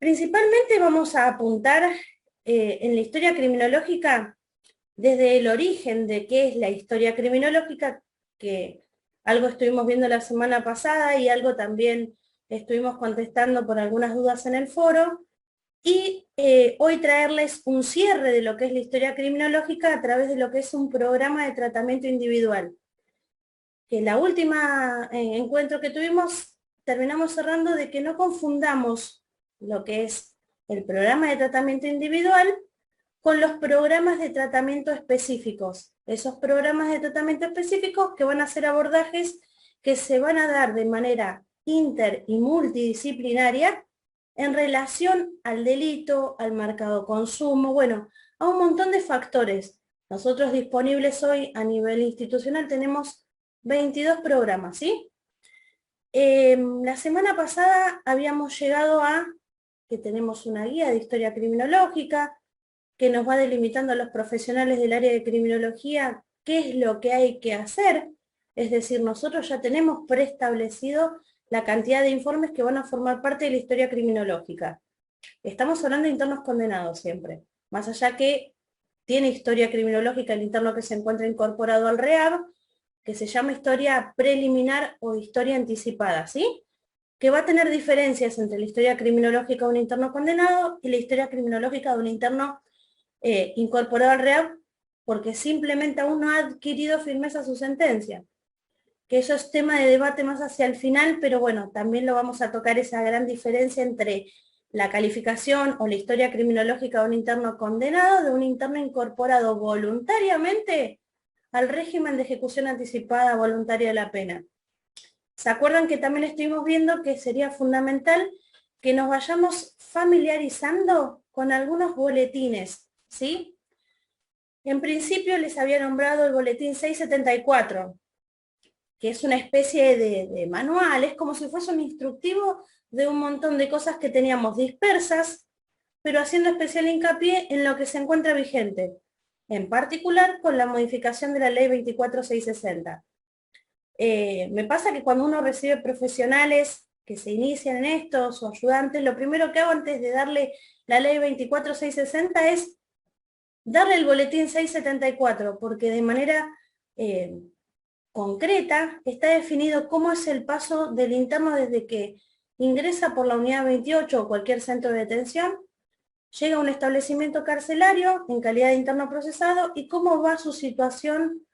Principalmente vamos a apuntar en la historia criminológica desde el origen de qué es la historia criminológica, que algo estuvimos viendo la semana pasada y algo también estuvimos contestando por algunas dudas en el foro, y hoy traerles un cierre de lo que es la historia criminológica a través de lo que es un programa de tratamiento individual. Que la última encuentro que tuvimos, terminamos cerrando de que no confundamos lo que es el programa de tratamiento individual con los programas de tratamiento específicos. Esos programas de tratamiento específicos que van a ser abordajes que se van a dar de manera inter y multidisciplinaria en relación al delito, al mercado consumo, bueno, a un montón de factores. Nosotros disponibles hoy a nivel institucional tenemos 22 programas, ¿sí? La semana pasada habíamos llegado a que tenemos una guía de historia criminológica que nos va delimitando a los profesionales del área de criminología qué es lo que hay que hacer. Es decir, nosotros ya tenemos preestablecido la cantidad de informes que van a formar parte de la historia criminológica. Estamos hablando de internos condenados siempre, más allá que tiene historia criminológica el interno que se encuentra incorporado al REAB, que se llama historia preliminar o historia anticipada, ¿sí? Que va a tener diferencias entre la historia criminológica de un interno condenado y la historia criminológica de un interno incorporado al REAB, porque simplemente aún no ha adquirido firmeza su sentencia. Que eso es tema de debate más hacia el final, pero bueno, también lo vamos a tocar esa gran diferencia entre la calificación o la historia criminológica de un interno condenado, de un interno incorporado voluntariamente al régimen de ejecución anticipada voluntaria de la pena. ¿Se acuerdan que también estuvimos viendo que sería fundamental que nos vayamos familiarizando con algunos boletines, ¿sí? En principio les había nombrado el boletín 674, que es una especie de manual, es como si fuese un instructivo de un montón de cosas que teníamos dispersas, pero haciendo especial hincapié en lo que se encuentra vigente, en particular con la modificación de la ley 24660. Me pasa que cuando uno recibe profesionales que se inician en esto, o ayudantes, lo primero que hago antes de darle la ley 24660 es darle el boletín 674, porque de manera concreta está definido cómo es el paso del interno desde que ingresa por la unidad 28 o cualquier centro de detención, llega a un establecimiento carcelario en calidad de interno procesado y cómo va su situación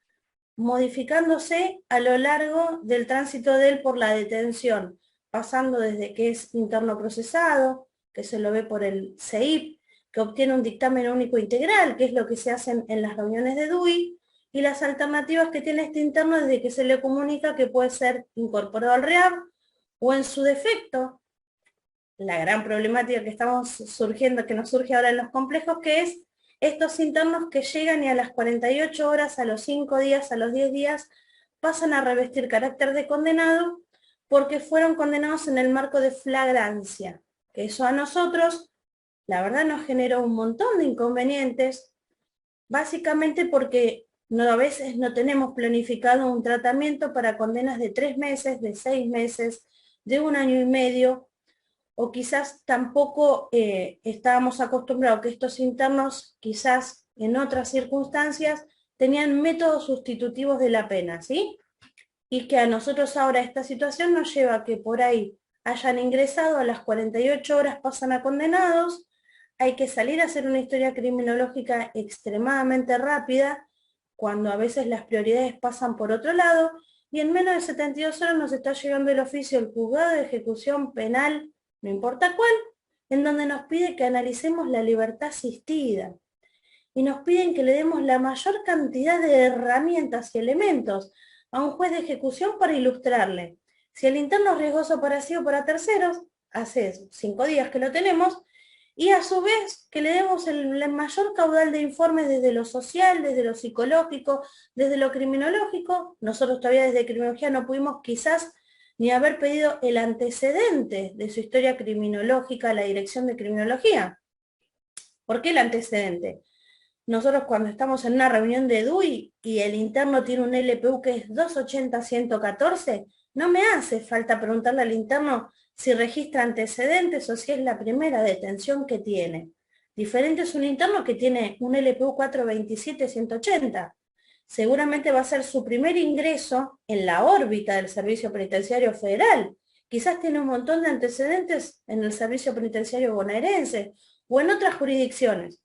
modificándose a lo largo del tránsito de él por la detención, pasando desde que es interno procesado, que se lo ve por el CEIP, que obtiene un dictamen único integral, que es lo que se hacen en las reuniones de DUI, y las alternativas que tiene este interno desde que se le comunica que puede ser incorporado al REAB, o en su defecto, la gran problemática que estamos surgiendo, que nos surge ahora en los complejos, que es estos internos que llegan y a las 48 horas, a los 5 días, a los 10 días, pasan a revestir carácter de condenado porque fueron condenados en el marco de flagrancia. Que eso a nosotros, la verdad, nos generó un montón de inconvenientes, básicamente porque a veces no tenemos planificado un tratamiento para condenas de 3 meses, de 6 meses, de 1 año y medio, o quizás tampoco estábamos acostumbrados que estos internos, quizás en otras circunstancias, tenían métodos sustitutivos de la pena, ¿sí? Y que a nosotros ahora esta situación nos lleva a que por ahí hayan ingresado, a las 48 horas pasan a condenados, hay que salir a hacer una historia criminológica extremadamente rápida, cuando a veces las prioridades pasan por otro lado, y en menos de 72 horas nos está llegando el oficio del juzgado de ejecución penal, no importa cuál, en donde nos pide que analicemos la libertad asistida. Y nos piden que le demos la mayor cantidad de herramientas y elementos a un juez de ejecución para ilustrarle. Si el interno es riesgoso para sí o para terceros, hace 5 días que lo tenemos, y a su vez que le demos el mayor caudal de informes desde lo social, desde lo psicológico, desde lo criminológico. Nosotros todavía desde criminología no pudimos quizás ni haber pedido el antecedente de su historia criminológica a la dirección de criminología. ¿Por qué el antecedente? Nosotros cuando estamos en una reunión de DUI y el interno tiene un LPU que es 280-114, no me hace falta preguntarle al interno si registra antecedentes o si es la primera detención que tiene. Diferente es un interno que tiene un LPU 427-180. Seguramente va a ser su primer ingreso en la órbita del Servicio Penitenciario Federal. Quizás tiene un montón de antecedentes en el Servicio Penitenciario Bonaerense o en otras jurisdicciones.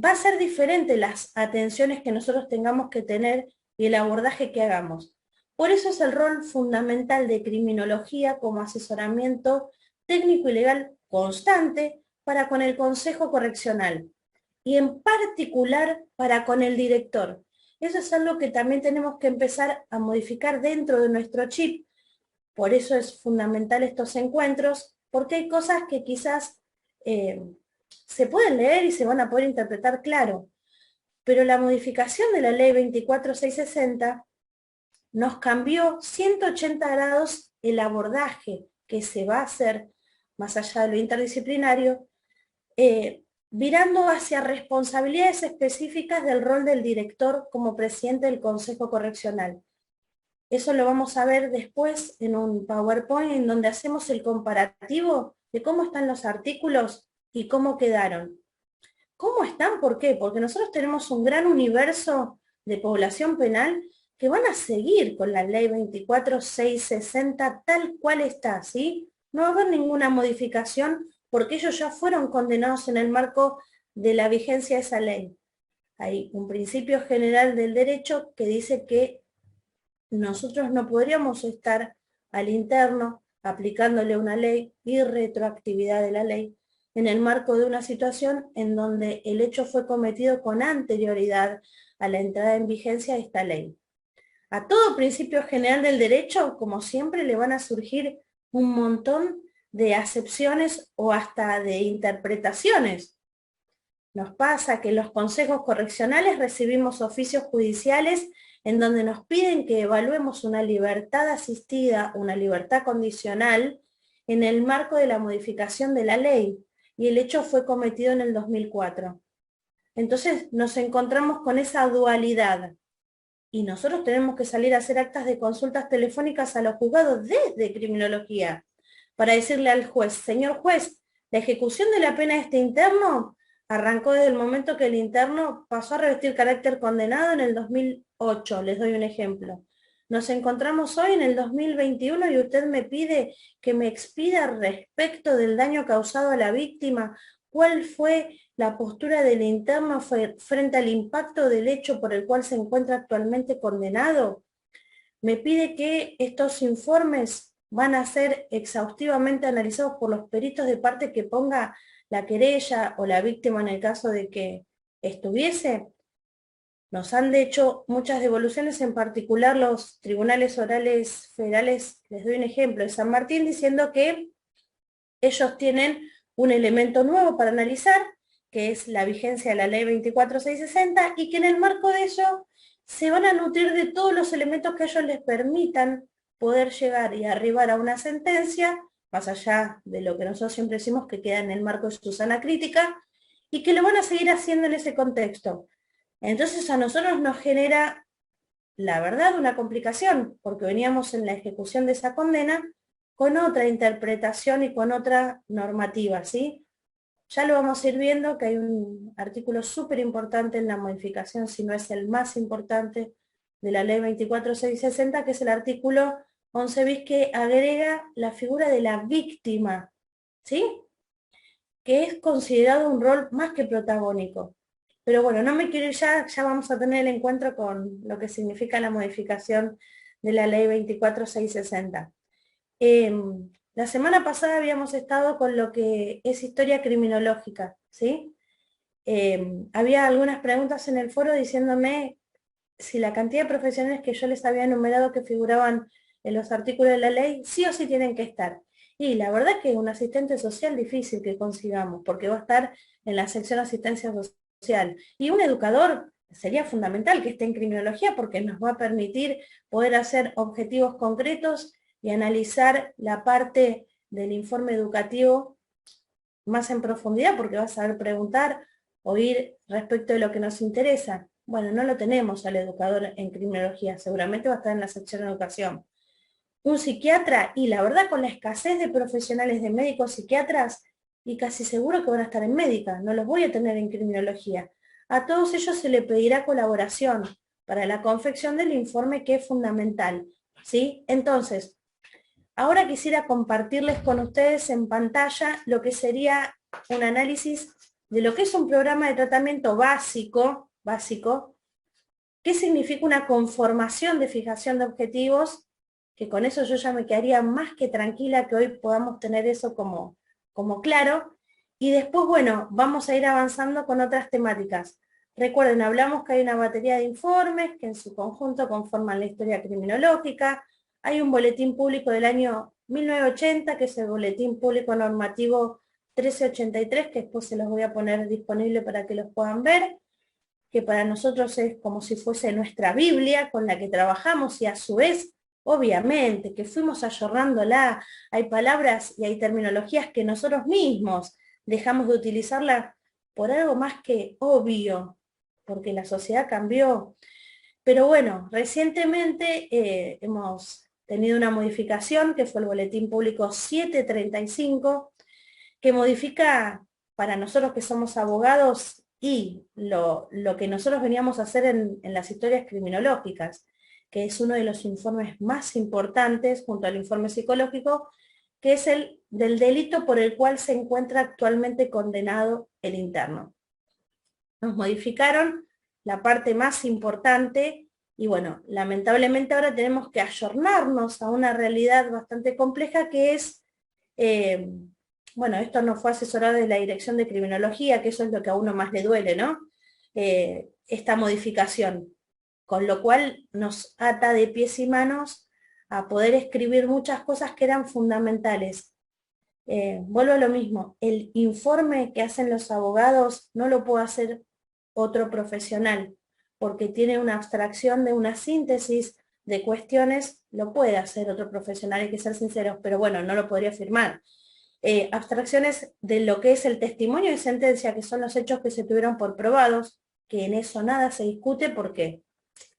Va a ser diferente las atenciones que nosotros tengamos que tener y el abordaje que hagamos. Por eso es el rol fundamental de criminología como asesoramiento técnico y legal constante para con el Consejo Correccional y en particular para con el director. Eso es algo que también tenemos que empezar a modificar dentro de nuestro chip. Por eso es fundamental estos encuentros, porque hay cosas que quizás se pueden leer y se van a poder interpretar claro, pero la modificación de la ley 24660 nos cambió 180 grados el abordaje que se va a hacer, más allá de lo interdisciplinario, virando hacia responsabilidades específicas del rol del director como presidente del Consejo Correccional. Eso lo vamos a ver después en un PowerPoint en donde hacemos el comparativo de cómo están los artículos y cómo quedaron. ¿Cómo están? ¿Por qué? Porque nosotros tenemos un gran universo de población penal que van a seguir con la ley 24660 tal cual está, ¿sí? No va a haber ninguna modificación porque ellos ya fueron condenados en el marco de la vigencia de esa ley. Hay un principio general del derecho que dice que nosotros no podríamos estar al interno aplicándole una ley y retroactividad de la ley en el marco de una situación en donde el hecho fue cometido con anterioridad a la entrada en vigencia de esta ley. A todo principio general del derecho, como siempre, le van a surgir un montón de acepciones o hasta de interpretaciones. Nos pasa que en los consejos correccionales recibimos oficios judiciales en donde nos piden que evaluemos una libertad asistida, una libertad condicional, en el marco de la modificación de la ley, y el hecho fue cometido en el 2004. Entonces nos encontramos con esa dualidad, y nosotros tenemos que salir a hacer actas de consultas telefónicas a los juzgados desde criminología, para decirle al juez, señor juez, la ejecución de la pena de este interno arrancó desde el momento que el interno pasó a revestir carácter condenado en el 2008, les doy un ejemplo. Nos encontramos hoy en el 2021 y usted me pide que me expida respecto del daño causado a la víctima. ¿Cuál fue la postura del interno frente al impacto del hecho por el cual se encuentra actualmente condenado? Me pide que estos informes van a ser exhaustivamente analizados por los peritos de parte que ponga la querella o la víctima en el caso de que estuviese. Nos han hecho muchas devoluciones, en particular los tribunales orales federales, les doy un ejemplo, de San Martín, diciendo que ellos tienen un elemento nuevo para analizar, que es la vigencia de la ley 24660, y que en el marco de ello se van a nutrir de todos los elementos que ellos les permitan poder llegar y arribar a una sentencia, más allá de lo que nosotros siempre decimos que queda en el marco de su sana crítica, y que lo van a seguir haciendo en ese contexto. Entonces a nosotros nos genera, la verdad, una complicación, porque veníamos en la ejecución de esa condena con otra interpretación y con otra normativa, ¿sí? Ya lo vamos a ir viendo que hay un artículo súper importante en la modificación, si no es el más importante, de la ley 24660, que es el artículo 11 bis, que agrega la figura de la víctima, ¿sí? Que es considerado un rol más que protagónico. Pero bueno, no me quiero ir ya vamos a tener el encuentro con lo que significa la modificación de la ley 24660. La semana pasada habíamos estado con lo que es historia criminológica, ¿sí? Había algunas preguntas en el foro diciéndome si la cantidad de profesionales que yo les había enumerado que figuraban en los artículos de la ley, sí o sí tienen que estar. Y la verdad que un asistente social difícil que consigamos, porque va a estar en la sección asistencia social. Y un educador sería fundamental que esté en criminología porque nos va a permitir poder hacer objetivos concretos y analizar la parte del informe educativo más en profundidad, porque va a saber preguntar o ir respecto de lo que nos interesa. Bueno, no lo tenemos al educador en criminología, seguramente va a estar en la sección de educación. un psiquiatra, y la verdad con la escasez de profesionales de médicos psiquiatras, y casi seguro que van a estar en médica, no los voy a tener en criminología. A todos ellos se le pedirá colaboración para la confección del informe, que es fundamental, ¿sí? Entonces, ahora quisiera compartirles con ustedes en pantalla lo que sería un análisis de lo que es un programa de tratamiento básico, qué significa una conformación de fijación de objetivos, que con eso yo ya me quedaría más que tranquila que hoy podamos tener eso como claro, y después, bueno, vamos a ir avanzando con otras temáticas. Recuerden, hablamos que hay una batería de informes que en su conjunto conforman la historia criminológica. Hay un boletín público del año 1980, que es el Boletín Público Normativo 1383, que después se los voy a poner disponible para que los puedan ver, que para nosotros es como si fuese nuestra Biblia con la que trabajamos, y a su vez, obviamente, que fuimos ayornándola. Hay palabras y hay terminologías que nosotros mismos dejamos de utilizarla por algo más que obvio, porque la sociedad cambió. Pero bueno, recientemente hemos tenido una modificación, que fue el Boletín Público 735, que modifica para nosotros que somos abogados y lo que nosotros veníamos a hacer en las historias criminológicas, que es uno de los informes más importantes junto al informe psicológico, que es el del delito por el cual se encuentra actualmente condenado el interno. Nos modificaron la parte más importante y bueno, lamentablemente ahora tenemos que ayornarnos a una realidad bastante compleja, que es, bueno, esto no fue asesorado de la Dirección de Criminología, que eso es lo que a uno más le duele, ¿no? Esta modificación, con lo cual nos ata de pies y manos a poder escribir muchas cosas que eran fundamentales. Vuelvo a lo mismo, el informe que hacen los abogados no lo puede hacer otro profesional, porque tiene una abstracción de una síntesis de cuestiones. Lo puede hacer otro profesional, hay que ser sinceros, pero bueno, no lo podría firmar. Abstracciones de lo que es el testimonio de sentencia, que son los hechos que se tuvieron por probados, que en eso nada se discute, porque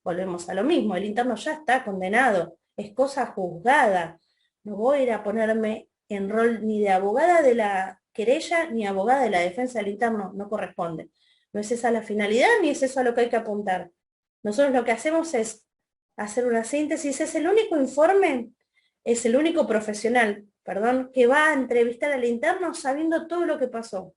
volvemos a lo mismo, el interno ya está condenado, es cosa juzgada. No voy a ir a ponerme en rol ni de abogada de la querella ni abogada de la defensa del interno, no corresponde. No es esa la finalidad, ni es eso a lo que hay que apuntar. Nosotros lo que hacemos es hacer una síntesis, es el único informe, es el único profesional, perdón, que va a entrevistar al interno sabiendo todo lo que pasó,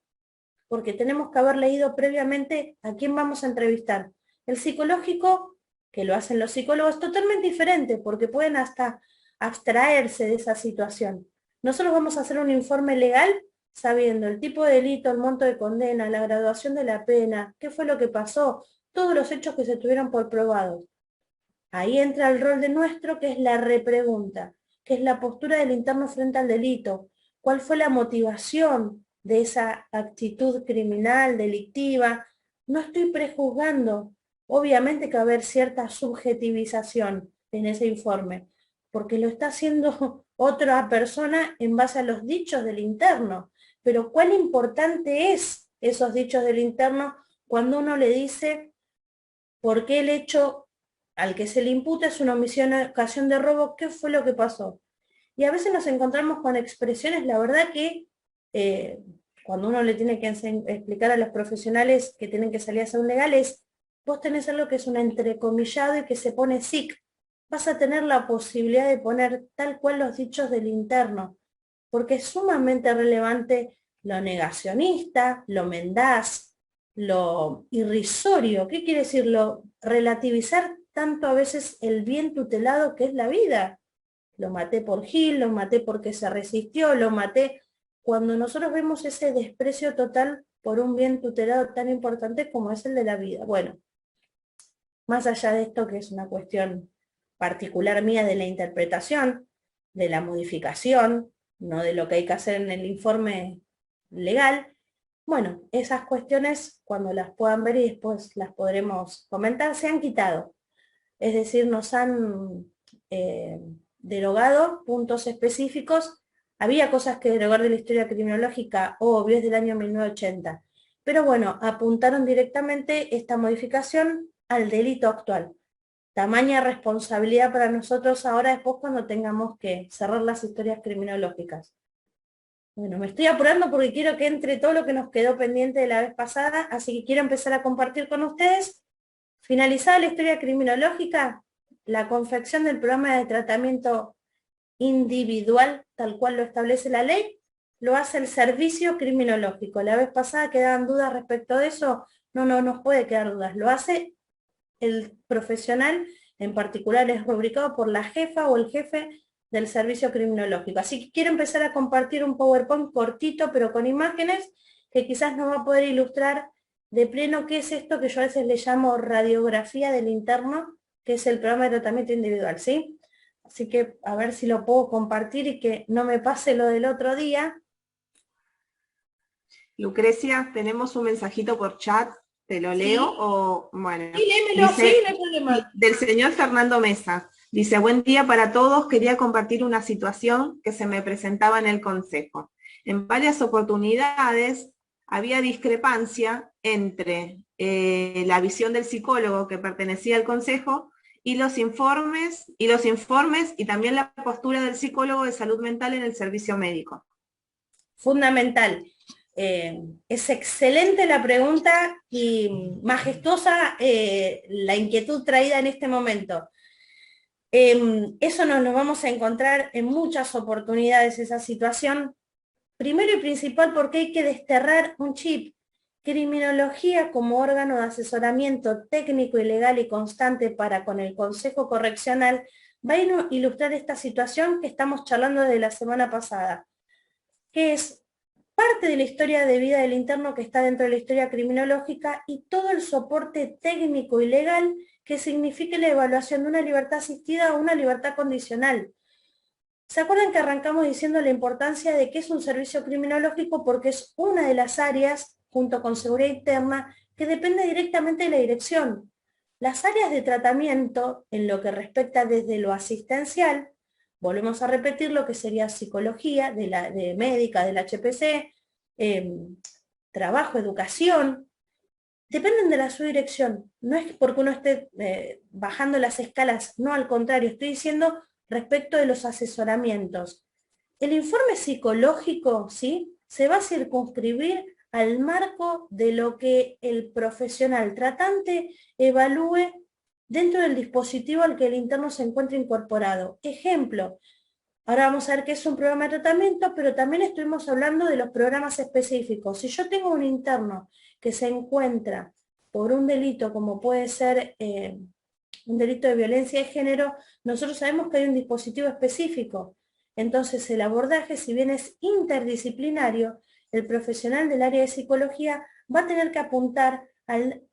porque tenemos que haber leído previamente a quién vamos a entrevistar. El psicológico, que lo hacen los psicólogos, es totalmente diferente, porque pueden hasta abstraerse de esa situación. Nosotros vamos a hacer un informe legal sabiendo el tipo de delito, el monto de condena, la graduación de la pena, qué fue lo que pasó, todos los hechos que se tuvieron por probados. Ahí entra el rol de nuestro, que es la repregunta, que es la postura del interno frente al delito. ¿Cuál fue la motivación de esa actitud criminal, delictiva? No estoy prejuzgando. Obviamente que va a haber cierta subjetivización en ese informe, porque lo está haciendo otra persona en base a los dichos del interno. Pero ¿cuán importante es esos dichos del interno cuando uno le dice por qué el hecho al que se le imputa es una omisión en ocasión de robo? ¿Qué fue lo que pasó? Y a veces nos encontramos con expresiones, la verdad que cuando uno le tiene que explicar a los profesionales que tienen que salir a ser un legal, es, vos tenés algo que es un entrecomillado y que se pone SIC. Vas a tener la posibilidad de poner tal cual los dichos del interno, porque es sumamente relevante lo negacionista, lo mendaz, lo irrisorio. ¿Qué quiere decir? Lo relativizar tanto a veces el bien tutelado que es la vida. Lo maté por Gil, lo maté porque se resistió, lo maté. Cuando nosotros vemos ese desprecio total por un bien tutelado tan importante como es el de la vida. Bueno, más allá de esto, que es una cuestión particular mía de la interpretación, de la modificación, no de lo que hay que hacer en el informe legal, bueno, esas cuestiones, cuando las puedan ver y después las podremos comentar, se han quitado. Es decir, nos han derogado puntos específicos. Había cosas que derogar de la historia criminológica, obvio, es del año 1980. Pero bueno, apuntaron directamente esta modificación al delito actual. tamaña responsabilidad para nosotros ahora después cuando tengamos que cerrar las historias criminológicas. Bueno, me estoy apurando porque quiero que entre todo lo que nos quedó pendiente de la vez pasada, así que quiero empezar a compartir con ustedes. Finalizada la historia criminológica, la confección del programa de tratamiento individual, tal cual lo establece la ley, lo hace el servicio criminológico. La vez pasada quedaban dudas respecto de eso, no nos puede quedar dudas, lo hace el profesional, en particular es rubricado por la jefa o el jefe del servicio criminológico. Así que quiero empezar a compartir un PowerPoint cortito, pero con imágenes, que quizás nos va a poder ilustrar de pleno qué es esto que yo a veces le llamo radiografía del interno, que es el programa de tratamiento individual, ¿sí? Así que a ver si lo puedo compartir y que no me pase lo del otro día. Lucrecia, tenemos un mensajito por chat, ¿te lo leo? ¿Sí? O, bueno, Sí, léemelo, dice, sí, no hay problema. del señor Fernando Mesa. Dice, buen día para todos, quería compartir una situación que se me presentaba en el consejo. En varias oportunidades había discrepancia entre la visión del psicólogo que pertenecía al consejo y los informes y también la postura del psicólogo de salud mental en el servicio médico. Fundamental. Es excelente la pregunta y majestuosa la inquietud traída en este momento. Eso nos vamos a encontrar en muchas oportunidades, esa situación. Primero y principal porque hay que desterrar un chip. Criminología como órgano de asesoramiento técnico y legal y constante para con el Consejo Correccional va a ilustrar esta situación que estamos charlando desde la semana pasada, que es parte de la historia de vida del interno que está dentro de la historia criminológica y todo el soporte técnico y legal que signifique la evaluación de una libertad asistida o una libertad condicional. ¿Se acuerdan que arrancamos diciendo la importancia de que es un servicio criminológico? Porque es una de las áreas, junto con seguridad interna, que depende directamente de la dirección. Las áreas de tratamiento, en lo que respecta desde lo asistencial, volvemos a repetir lo que sería psicología, de médica, del HPC, trabajo, educación, dependen de la subdirección. No es porque uno esté bajando las escalas, no, al contrario, estoy diciendo respecto de los asesoramientos. El informe psicológico, ¿sí?, se va a circunscribir al marco de lo que el profesional tratante evalúe dentro del dispositivo al que el interno se encuentra incorporado. Ejemplo, ahora vamos a ver qué es un programa de tratamiento, pero también estuvimos hablando de los programas específicos. Si yo tengo un interno que se encuentra por un delito como puede ser un delito de violencia de género, nosotros sabemos que hay un dispositivo específico. Entonces el abordaje, si bien es interdisciplinario, el profesional del área de psicología va a tener que apuntar al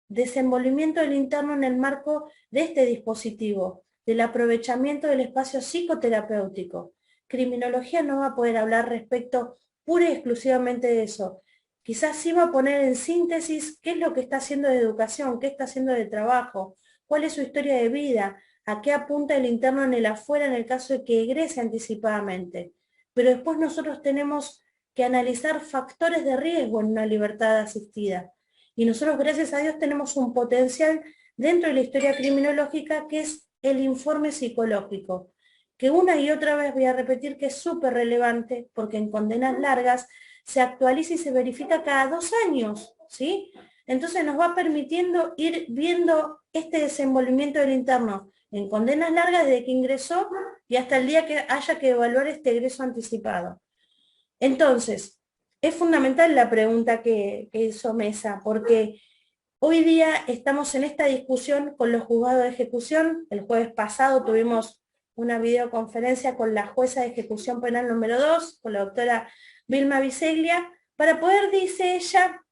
desenvolvimiento del interno en el marco de este dispositivo, del aprovechamiento del espacio psicoterapéutico. Criminología no va a poder hablar respecto pura y exclusivamente de eso. Quizás sí va a poner en síntesis qué es lo que está haciendo de educación, qué está haciendo de trabajo, cuál es su historia de vida, a qué apunta el interno en el afuera en el caso de que egrese anticipadamente. Pero después nosotros tenemos que analizar factores de riesgo en una libertad asistida. Y nosotros, gracias a Dios, tenemos un potencial dentro de la historia criminológica que es el informe psicológico, que una y otra vez voy a repetir que es súper relevante porque en condenas largas se actualiza y se verifica cada 2 años, ¿sí? Entonces nos va permitiendo ir viendo este desenvolvimiento del interno en condenas largas desde que ingresó y hasta el día que haya que evaluar este egreso anticipado. Entonces, es fundamental la pregunta que hizo Mesa, porque hoy día estamos en esta discusión con los juzgados de ejecución. El jueves pasado tuvimos una videoconferencia con la jueza de ejecución penal número 2, con la doctora Vilma Biseglia, para poder, dice ella,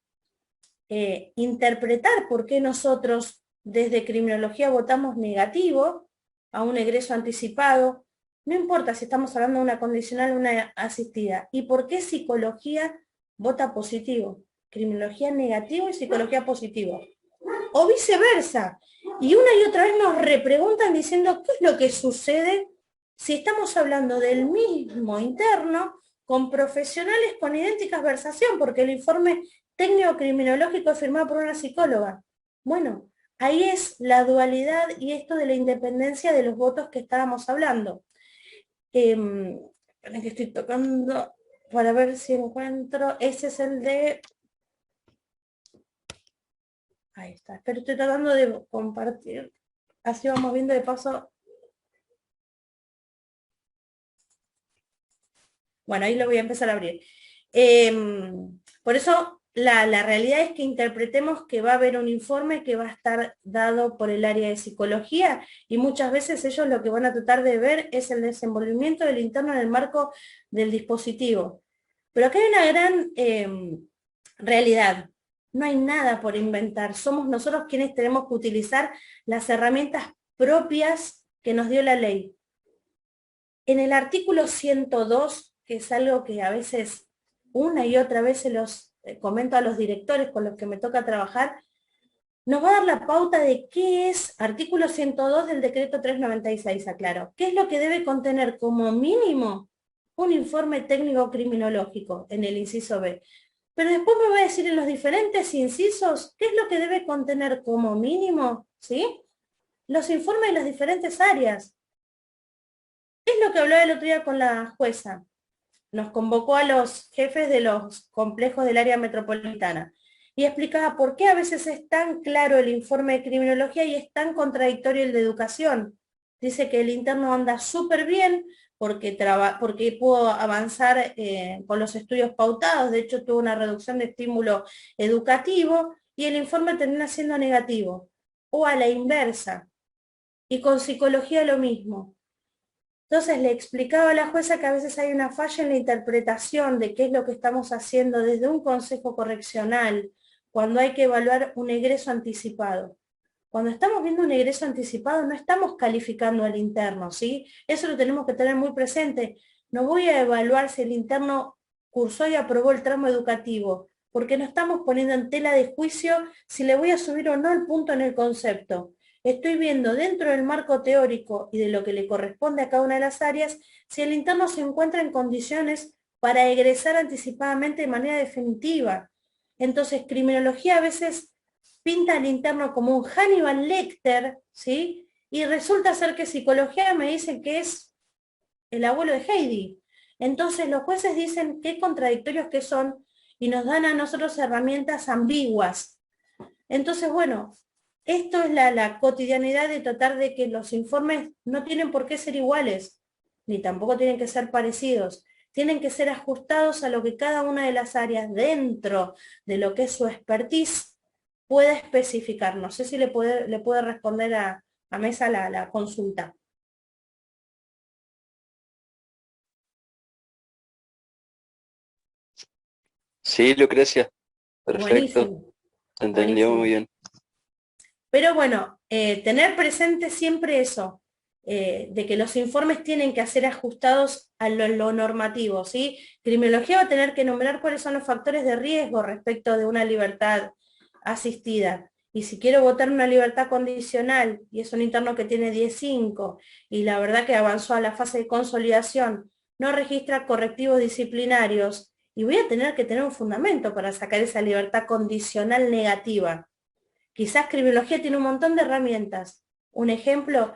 interpretar por qué nosotros desde criminología votamos negativo a un egreso anticipado, no importa si estamos hablando de una condicional o una asistida, y por qué psicología vota positivo, criminología negativo y psicología positivo, o viceversa. Y una y otra vez nos repreguntan diciendo qué es lo que sucede si estamos hablando del mismo interno con profesionales con idénticas versación, porque el informe técnico criminológico es firmado por una psicóloga. Bueno, ahí es la dualidad y esto de la independencia de los votos que estábamos hablando. Esperen que estoy tocando para ver si encuentro, ese es el de... Ahí está, pero estoy tratando de compartir, así vamos viendo de paso. Bueno, ahí lo voy a empezar a abrir. Por eso la realidad es que interpretemos que va a haber un informe que va a estar dado por el área de psicología y muchas veces ellos lo que van a tratar de ver es el desenvolvimiento del interno en el marco del dispositivo. Pero acá hay una gran realidad. No hay nada por inventar. Somos nosotros quienes tenemos que utilizar las herramientas propias que nos dio la ley. En el artículo 102, que es algo que a veces una y otra vez se los comento a los directores con los que me toca trabajar, nos va a dar la pauta de qué es artículo 102 del decreto 396, aclaro. ¿Qué es lo que debe contener como mínimo un informe técnico criminológico en el inciso B? Pero después me va a decir en los diferentes incisos qué es lo que debe contener como mínimo, ¿sí? Los informes de las diferentes áreas. Es lo que hablaba el otro día con la jueza. Nos convocó a los jefes de los complejos del área metropolitana y explicaba por qué a veces es tan claro el informe de criminología y es tan contradictorio el de educación. Dice que el interno anda súper bien porque pudo avanzar con los estudios pautados, de hecho tuvo una reducción de estímulo educativo y el informe termina siendo negativo, o a la inversa. Y con psicología lo mismo. Entonces le explicaba a la jueza que a veces hay una falla en la interpretación de qué es lo que estamos haciendo desde un consejo correccional, cuando hay que evaluar un egreso anticipado. Cuando estamos viendo un egreso anticipado no estamos calificando al interno, ¿sí? Eso lo tenemos que tener muy presente. No voy a evaluar si el interno cursó y aprobó el tramo educativo, porque no estamos poniendo en tela de juicio si le voy a subir o no el punto en el concepto. Estoy viendo dentro del marco teórico y de lo que le corresponde a cada una de las áreas, si el interno se encuentra en condiciones para egresar anticipadamente de manera definitiva. Entonces, criminología a veces pinta al interno como un Hannibal Lecter, ¿sí? Y resulta ser que psicología me dice que es el abuelo de Heidi. Entonces, los jueces dicen qué contradictorios que son y nos dan a nosotros herramientas ambiguas. Entonces, bueno, esto es la cotidianidad de tratar de que los informes no tienen por qué ser iguales, ni tampoco tienen que ser parecidos. Tienen que ser ajustados a lo que cada una de las áreas dentro de lo que es su expertise pueda especificar. No sé si le puede responder a Mesa la consulta. Sí, Lucrecia, perfecto, Buenísimo, te entendió muy buenísimo. bien. Pero bueno, tener presente siempre eso, de que los informes tienen que ser ajustados a lo normativo, ¿sí? Criminología va a tener que nombrar cuáles son los factores de riesgo respecto de una libertad asistida. Y si quiero votar una libertad condicional, y es un interno que tiene 10.5, y la verdad que avanzó a la fase de consolidación, no registra correctivos disciplinarios, y voy a tener que tener un fundamento para sacar esa libertad condicional negativa. Quizás criminología tiene un montón de herramientas. Un ejemplo,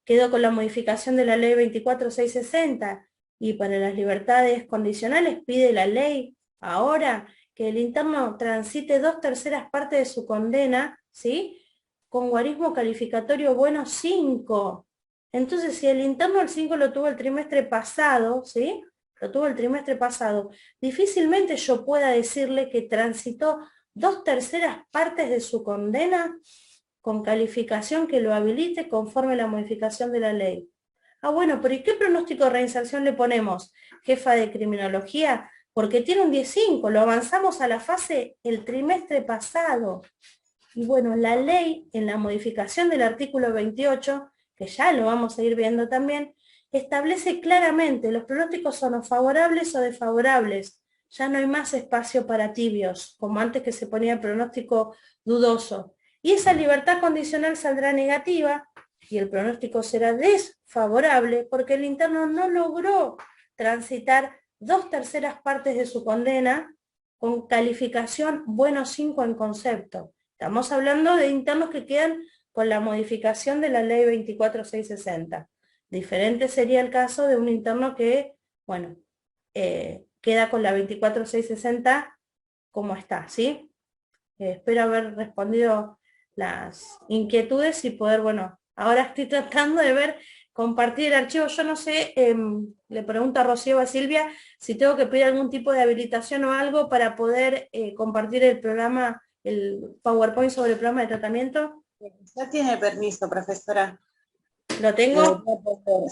quedó con la modificación de la ley 24660 y para las libertades condicionales pide la ley ahora que el interno transite 2/3 partes de su condena, ¿sí? Con guarismo calificatorio bueno 5. Entonces, si el interno el 5 lo tuvo el trimestre pasado, ¿sí? Lo tuvo el trimestre pasado, difícilmente yo pueda decirle que transitó 2/3 partes de su condena con calificación que lo habilite conforme a la modificación de la ley. Ah, bueno, pero ¿y qué pronóstico de reinserción le ponemos, jefa de criminología? Porque tiene un 10.5, lo avanzamos a la fase el trimestre pasado. Y bueno, la ley, en la modificación del artículo 28, que ya lo vamos a ir viendo también, establece claramente los pronósticos son o favorables o desfavorables. Ya no hay más espacio para tibios, como antes que se ponía el pronóstico dudoso. Y esa libertad condicional saldrá negativa y el pronóstico será desfavorable porque el interno no logró transitar 2/3 partes de su condena con calificación bueno 5 en concepto. Estamos hablando de internos que quedan con la modificación de la ley 24660. Diferente sería el caso de un interno que, bueno, queda con la 24660 como está, ¿sí? Espero haber respondido las inquietudes y poder, bueno, ahora estoy tratando de ver, compartir el archivo. Yo no sé, le pregunto a Rocío o a Silvia si tengo que pedir algún tipo de habilitación o algo para poder compartir el programa, el PowerPoint sobre el programa de tratamiento. Ya tiene permiso, profesora. ¿Lo tengo?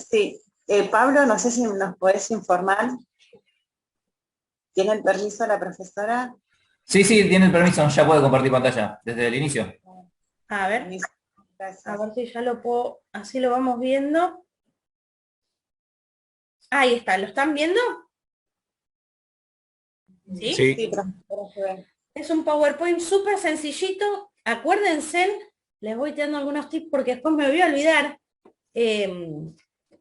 Sí. Pablo, no sé si nos podés informar. ¿Tiene el permiso la profesora? Sí, tiene el permiso, ya puede compartir pantalla desde el inicio. A ver, Gracias. a ver si ya lo puedo, así lo vamos viendo. Ahí está, ¿lo están viendo? ¿Sí? Sí, profesora. Es un PowerPoint súper sencillito. Acuérdense, les voy dando algunos tips porque después me voy a olvidar,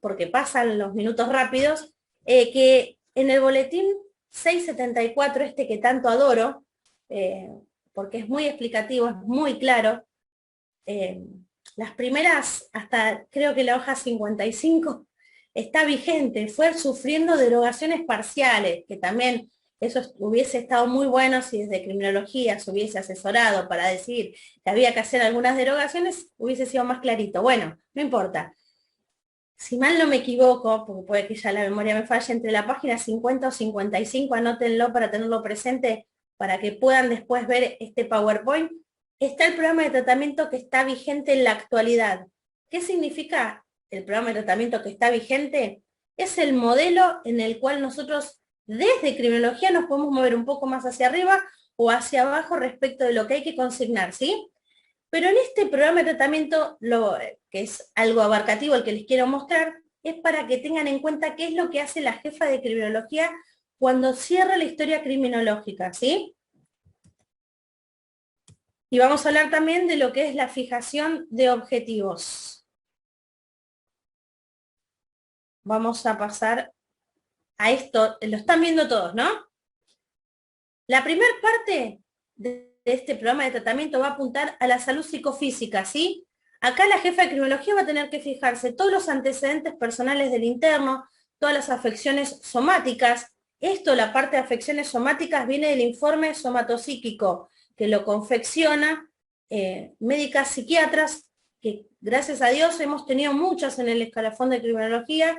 porque pasan los minutos rápidos, que en el boletín 674, este que tanto adoro, porque es muy explicativo, es muy claro, las primeras, hasta creo que la hoja 55, está vigente, fue sufriendo derogaciones parciales, que también eso hubiese estado muy bueno si desde criminología se hubiese asesorado para decir que había que hacer algunas derogaciones, hubiese sido más clarito. Bueno, no importa. Si mal no me equivoco, porque puede que ya la memoria me falle, entre la página 50 o 55, anótenlo para tenerlo presente, para que puedan después ver este PowerPoint, está el programa de tratamiento que está vigente en la actualidad. ¿Qué significa el programa de tratamiento que está vigente? Es el modelo en el cual nosotros desde criminología nos podemos mover un poco más hacia arriba o hacia abajo respecto de lo que hay que consignar, ¿sí? Pero en este programa de tratamiento, que es algo abarcativo el que les quiero mostrar, es para que tengan en cuenta qué es lo que hace la jefa de criminología cuando cierra la historia criminológica, ¿sí? Y vamos a hablar también de lo que es la fijación de objetivos. Vamos a pasar a esto, lo están viendo todos, ¿no? La primera parte de este programa de tratamiento va a apuntar a la salud psicofísica, ¿sí? Acá la jefa de criminología va a tener que fijarse todos los antecedentes personales del interno, todas las afecciones somáticas. Esto, la parte de afecciones somáticas, viene del informe somatopsíquico, que lo confecciona médicas psiquiatras, que gracias a Dios hemos tenido muchas en el escalafón de criminología.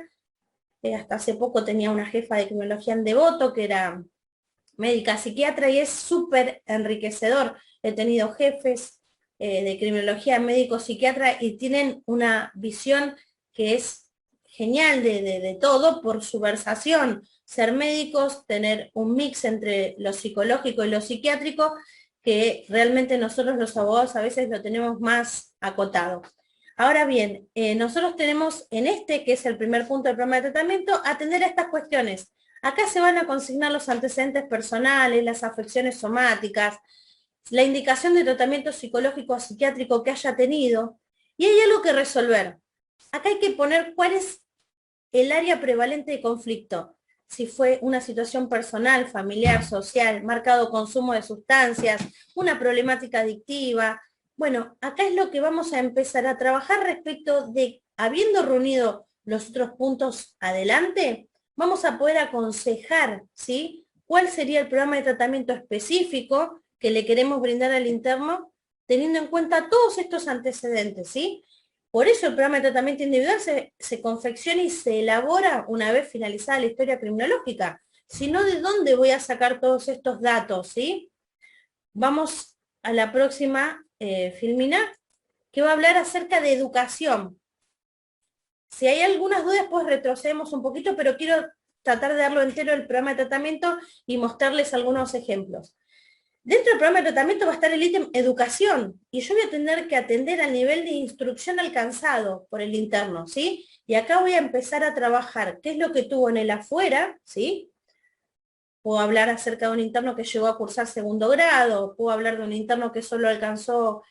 Hasta hace poco tenía una jefa de criminología en Devoto, que era médica psiquiatra, y es súper enriquecedor. He tenido jefes de criminología, médicos psiquiatra, y tienen una visión que es genial de todo por su versación. Ser médicos, tener un mix entre lo psicológico y lo psiquiátrico, que realmente nosotros los abogados a veces lo tenemos más acotado. Ahora bien, nosotros tenemos en este, que es el primer punto del programa de tratamiento, atender a estas cuestiones. Acá se van a consignar los antecedentes personales, las afecciones somáticas, la indicación de tratamiento psicológico o psiquiátrico que haya tenido, y hay algo que resolver. Acá hay que poner cuál es el área prevalente de conflicto. Si fue una situación personal, familiar, social, marcado consumo de sustancias, una problemática adictiva. Bueno, acá es lo que vamos a empezar a trabajar respecto de, habiendo reunido los otros puntos adelante, vamos a poder aconsejar, ¿sí?, cuál sería el programa de tratamiento específico que le queremos brindar al interno, teniendo en cuenta todos estos antecedentes, ¿sí? Por eso el programa de tratamiento individual se confecciona y se elabora una vez finalizada la historia criminológica. Si no, ¿de dónde voy a sacar todos estos datos, sí? Vamos a la próxima filmina, que va a hablar acerca de educación. Si hay algunas dudas, pues retrocedemos un poquito, pero quiero tratar de darlo entero el programa de tratamiento y mostrarles algunos ejemplos. Dentro del programa de tratamiento va a estar el ítem educación, y yo voy a tener que atender al nivel de instrucción alcanzado por el interno, ¿sí? Y acá voy a empezar a trabajar qué es lo que tuvo en el afuera, ¿sí? Puedo hablar acerca de un interno que llegó a cursar segundo grado, puedo hablar de un interno que solo alcanzó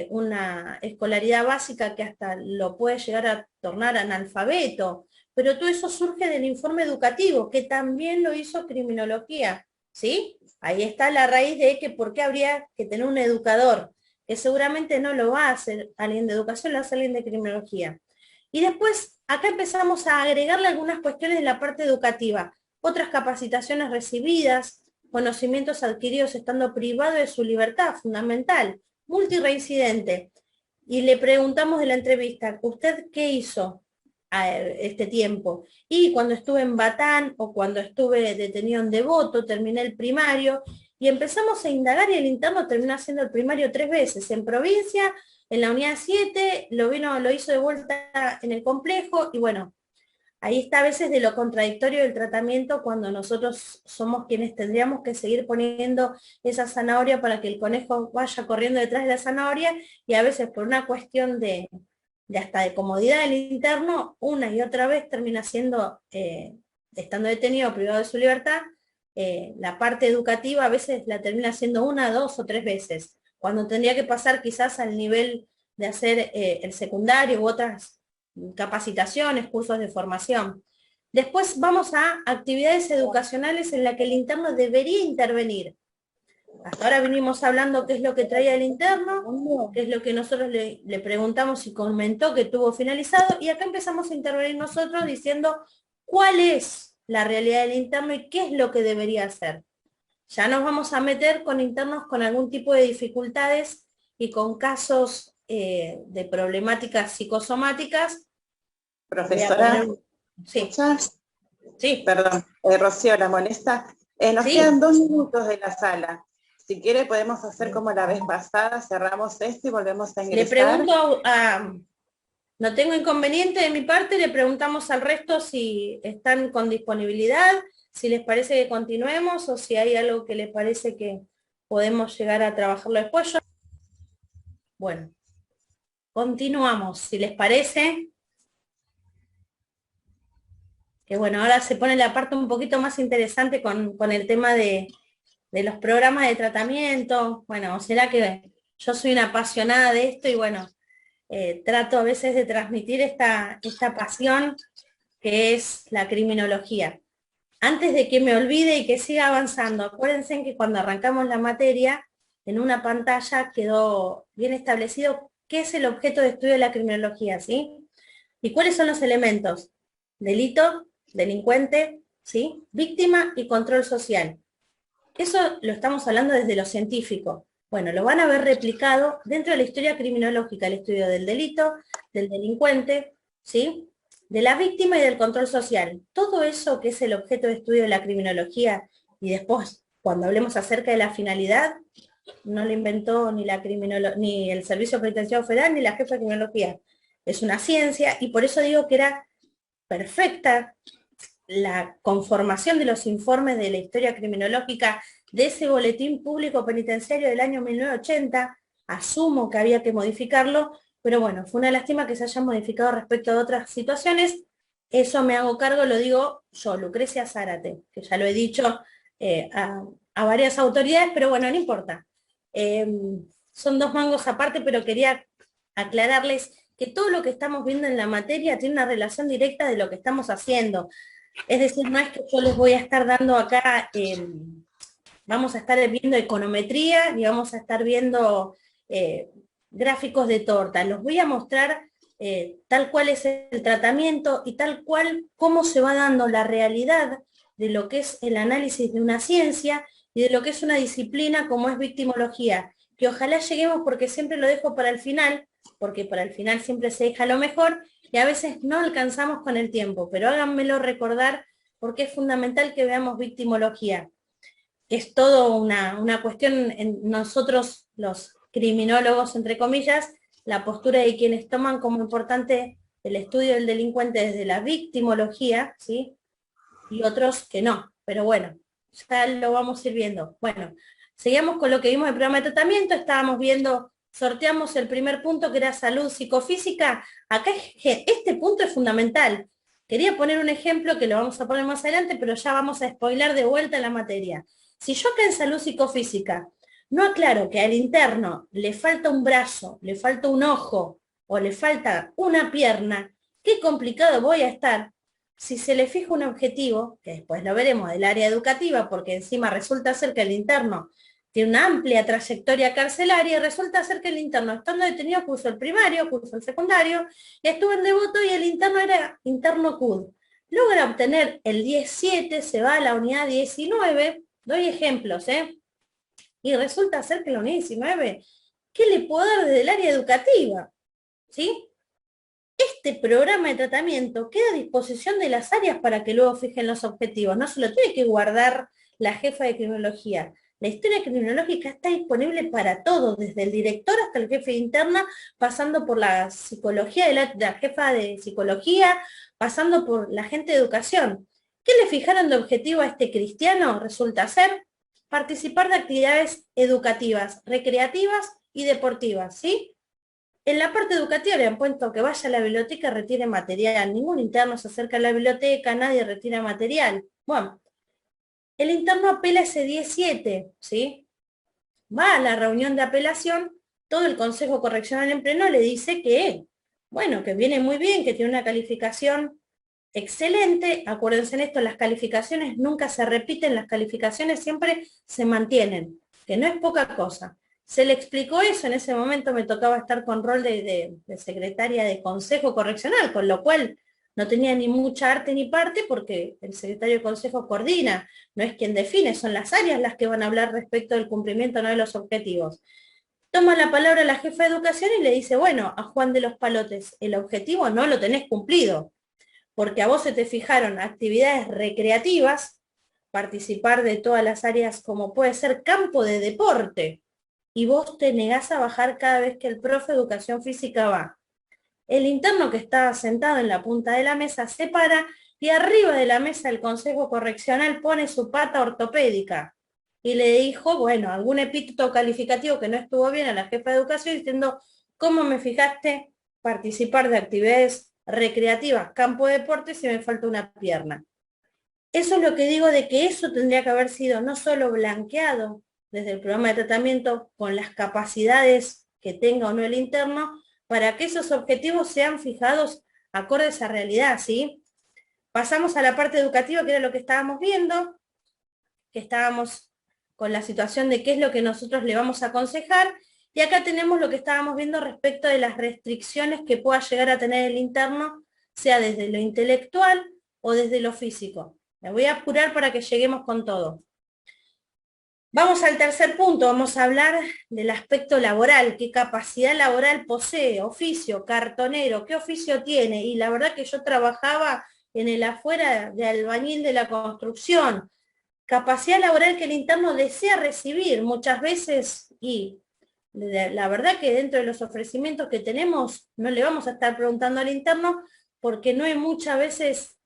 una escolaridad básica que hasta lo puede llegar a tornar analfabeto, pero todo eso surge del informe educativo, que también lo hizo criminología, ¿sí? Ahí está la raíz de que por qué habría que tener un educador. que seguramente no lo va a hacer alguien de educación, lo hace alguien de criminología. Y después, acá empezamos a agregarle algunas cuestiones de la parte educativa, otras capacitaciones recibidas, conocimientos adquiridos estando privado de su libertad fundamental, multireincidente. Y le preguntamos de la entrevista, ¿usted qué hizo a este tiempo? Y cuando estuve en Batán o cuando estuve detenido en Devoto, terminé el primario, y empezamos a indagar y el interno terminó haciendo el primario 3 veces, en provincia, en la unidad 7, lo hizo de vuelta en el complejo, y bueno, ahí está a veces de lo contradictorio del tratamiento cuando nosotros somos quienes tendríamos que seguir poniendo esa zanahoria para que el conejo vaya corriendo detrás de la zanahoria, y a veces por una cuestión de hasta de comodidad del interno, una y otra vez termina siendo, estando detenido o privado de su libertad, la parte educativa a veces la termina haciendo 1, 2 o 3 veces, cuando tendría que pasar quizás al nivel de hacer el secundario u otras capacitaciones, cursos de formación. Después vamos a actividades educacionales en las que el interno debería intervenir. Hasta ahora vinimos hablando qué es lo que traía el interno, qué es lo que nosotros le preguntamos y comentó que tuvo finalizado, y acá empezamos a intervenir nosotros diciendo cuál es la realidad del interno y qué es lo que debería hacer. Ya nos vamos a meter con internos con algún tipo de dificultades y con casos de problemáticas psicosomáticas. Profesora, Sí. ¿escuchas? Sí. Perdón, Rocío, la molesta. Nos Sí. quedan 2 minutos de la sala. Si quiere podemos hacer como la vez pasada, cerramos esto y volvemos a ingresar. Le pregunto no tengo inconveniente de mi parte, le preguntamos al resto si están con disponibilidad, si les parece que continuemos o si hay algo que les parece que podemos llegar a trabajarlo después. Bueno, continuamos, si les parece. Que bueno, ahora se pone la parte un poquito más interesante con el tema de los programas de tratamiento. Bueno, será que yo soy una apasionada de esto y bueno, trato a veces de transmitir esta pasión que es la criminología. Antes de que me olvide y que siga avanzando, acuérdense que cuando arrancamos la materia, en una pantalla quedó bien establecido qué es el objeto de estudio de la criminología, ¿sí? ¿Y cuáles son los elementos? Delito, delincuente, ¿sí? Víctima y control social. Eso lo estamos hablando desde lo científico. Bueno, lo van a ver replicado dentro de la historia criminológica, el estudio del delito, del delincuente, ¿sí? De la víctima y del control social. Todo eso que es el objeto de estudio de la criminología, y después, cuando hablemos acerca de la finalidad, no lo inventó ni el Servicio Penitenciario Federal ni la jefa de criminología. Es una ciencia, y por eso digo que era perfecta la conformación de los informes de la historia criminológica de ese boletín público penitenciario del año 1980, asumo que había que modificarlo, pero bueno, fue una lástima que se haya modificado respecto a otras situaciones. Eso me hago cargo, lo digo yo, Lucrecia Zárate, que ya lo he dicho a varias autoridades, pero bueno, no importa. Son 2 mangos aparte, pero quería aclararles que todo lo que estamos viendo en la materia tiene una relación directa de lo que estamos haciendo. Es decir, no es que yo les voy a estar dando acá, vamos a estar viendo econometría, ni vamos a estar viendo gráficos de torta. Los voy a mostrar tal cual es el tratamiento y tal cual cómo se va dando la realidad de lo que es el análisis de una ciencia y de lo que es una disciplina como es victimología, que ojalá lleguemos, porque siempre lo dejo para el final, porque para el final siempre se deja lo mejor, y a veces no alcanzamos con el tiempo, pero háganmelo recordar porque es fundamental que veamos victimología. Es todo una cuestión en nosotros, los criminólogos, entre comillas, la postura de quienes toman como importante el estudio del delincuente desde la victimología, ¿sí? Y otros que no, pero bueno, ya lo vamos a ir viendo. Bueno, seguimos con lo que vimos del programa de tratamiento, estábamos viendo, sorteamos el primer punto que era salud psicofísica. Acá este punto es fundamental. Quería poner un ejemplo que lo vamos a poner más adelante, pero ya vamos a spoiler de vuelta en la materia. Si yo acá en salud psicofísica no aclaro que al interno le falta un brazo, le falta un ojo o le falta una pierna, qué complicado voy a estar si se le fija un objetivo, que después lo veremos del área educativa, porque encima resulta ser que el interno tiene una amplia trayectoria carcelaria y resulta ser que el interno, estando detenido, cursó el primario, cursó el secundario, y estuvo en Devoto y el interno era interno CUD. Logra obtener el 10-7, se va a la unidad 19, doy ejemplos, y resulta ser que la unidad 19, ¿qué le puedo dar desde el área educativa? ¿Sí? Este programa de tratamiento queda a disposición de las áreas para que luego fijen los objetivos, no se lo tiene que guardar la jefa de criminología. La historia criminológica está disponible para todos, desde el director hasta el jefe de interna, pasando por la psicología de la jefa de psicología, pasando por la gente de educación. ¿Qué le fijaron de objetivo a este cristiano? Resulta ser participar de actividades educativas, recreativas y deportivas, ¿sí? En la parte educativa le han puesto que vaya a la biblioteca y retire material. Ningún interno se acerca a la biblioteca, nadie retira material. Bueno, el interno apela ese 17, ¿sí? Va a la reunión de apelación, todo el Consejo Correccional en pleno le dice que, bueno, que viene muy bien, que tiene una calificación excelente. Acuérdense en esto, las calificaciones nunca se repiten, las calificaciones siempre se mantienen, que no es poca cosa. Se le explicó eso, en ese momento me tocaba estar con rol de secretaria de Consejo Correccional, con lo cual no tenía ni mucha arte ni parte porque el secretario de Consejo coordina, no es quien define, son las áreas las que van a hablar respecto del cumplimiento o no de los objetivos. Toma la palabra la jefa de educación y le dice, bueno, a Juan de los Palotes, el objetivo no lo tenés cumplido, porque a vos se te fijaron actividades recreativas, participar de todas las áreas como puede ser campo de deporte, y vos te negás a bajar cada vez que el profe de educación física va. El interno que estaba sentado en la punta de la mesa se para y arriba de la mesa el Consejo Correccional pone su pata ortopédica y le dijo, bueno, algún epíteto calificativo que no estuvo bien a la jefa de educación diciendo, ¿cómo me fijaste participar de actividades recreativas, campo de deporte, si me falta una pierna? Eso es lo que digo de que eso tendría que haber sido no solo blanqueado desde el programa de tratamiento con las capacidades que tenga o no el interno, para que esos objetivos sean fijados acorde a esa realidad, ¿sí? Pasamos a la parte educativa, que era lo que estábamos viendo, que estábamos con la situación de qué es lo que nosotros le vamos a aconsejar, y acá tenemos lo que estábamos viendo respecto de las restricciones que pueda llegar a tener el interno, sea desde lo intelectual o desde lo físico. Me voy a apurar para que lleguemos con todo. Vamos al tercer punto, vamos a hablar del aspecto laboral, qué capacidad laboral posee, oficio, cartonero, qué oficio tiene. Y la verdad que yo trabajaba en el afuera de albañil de la construcción. Capacidad laboral que el interno desea recibir muchas veces, y la verdad que dentro de los ofrecimientos que tenemos no le vamos a estar preguntando al interno porque no hay muchas veces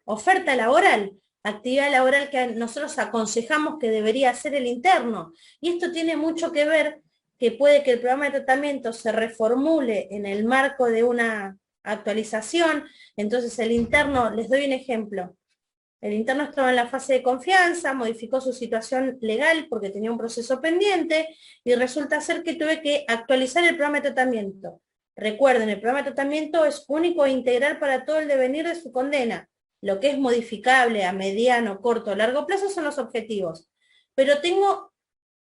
oferta laboral. Actividad laboral que nosotros aconsejamos que debería hacer el interno. Y esto tiene mucho que ver que puede que el programa de tratamiento se reformule en el marco de una actualización. Entonces el interno, les doy un ejemplo, el interno estaba en la fase de confianza, modificó su situación legal porque tenía un proceso pendiente y resulta ser que tuve que actualizar el programa de tratamiento. Recuerden, el programa de tratamiento es único e integral para todo el devenir de su condena. Lo que es modificable a mediano, corto o largo plazo son los objetivos. Pero tengo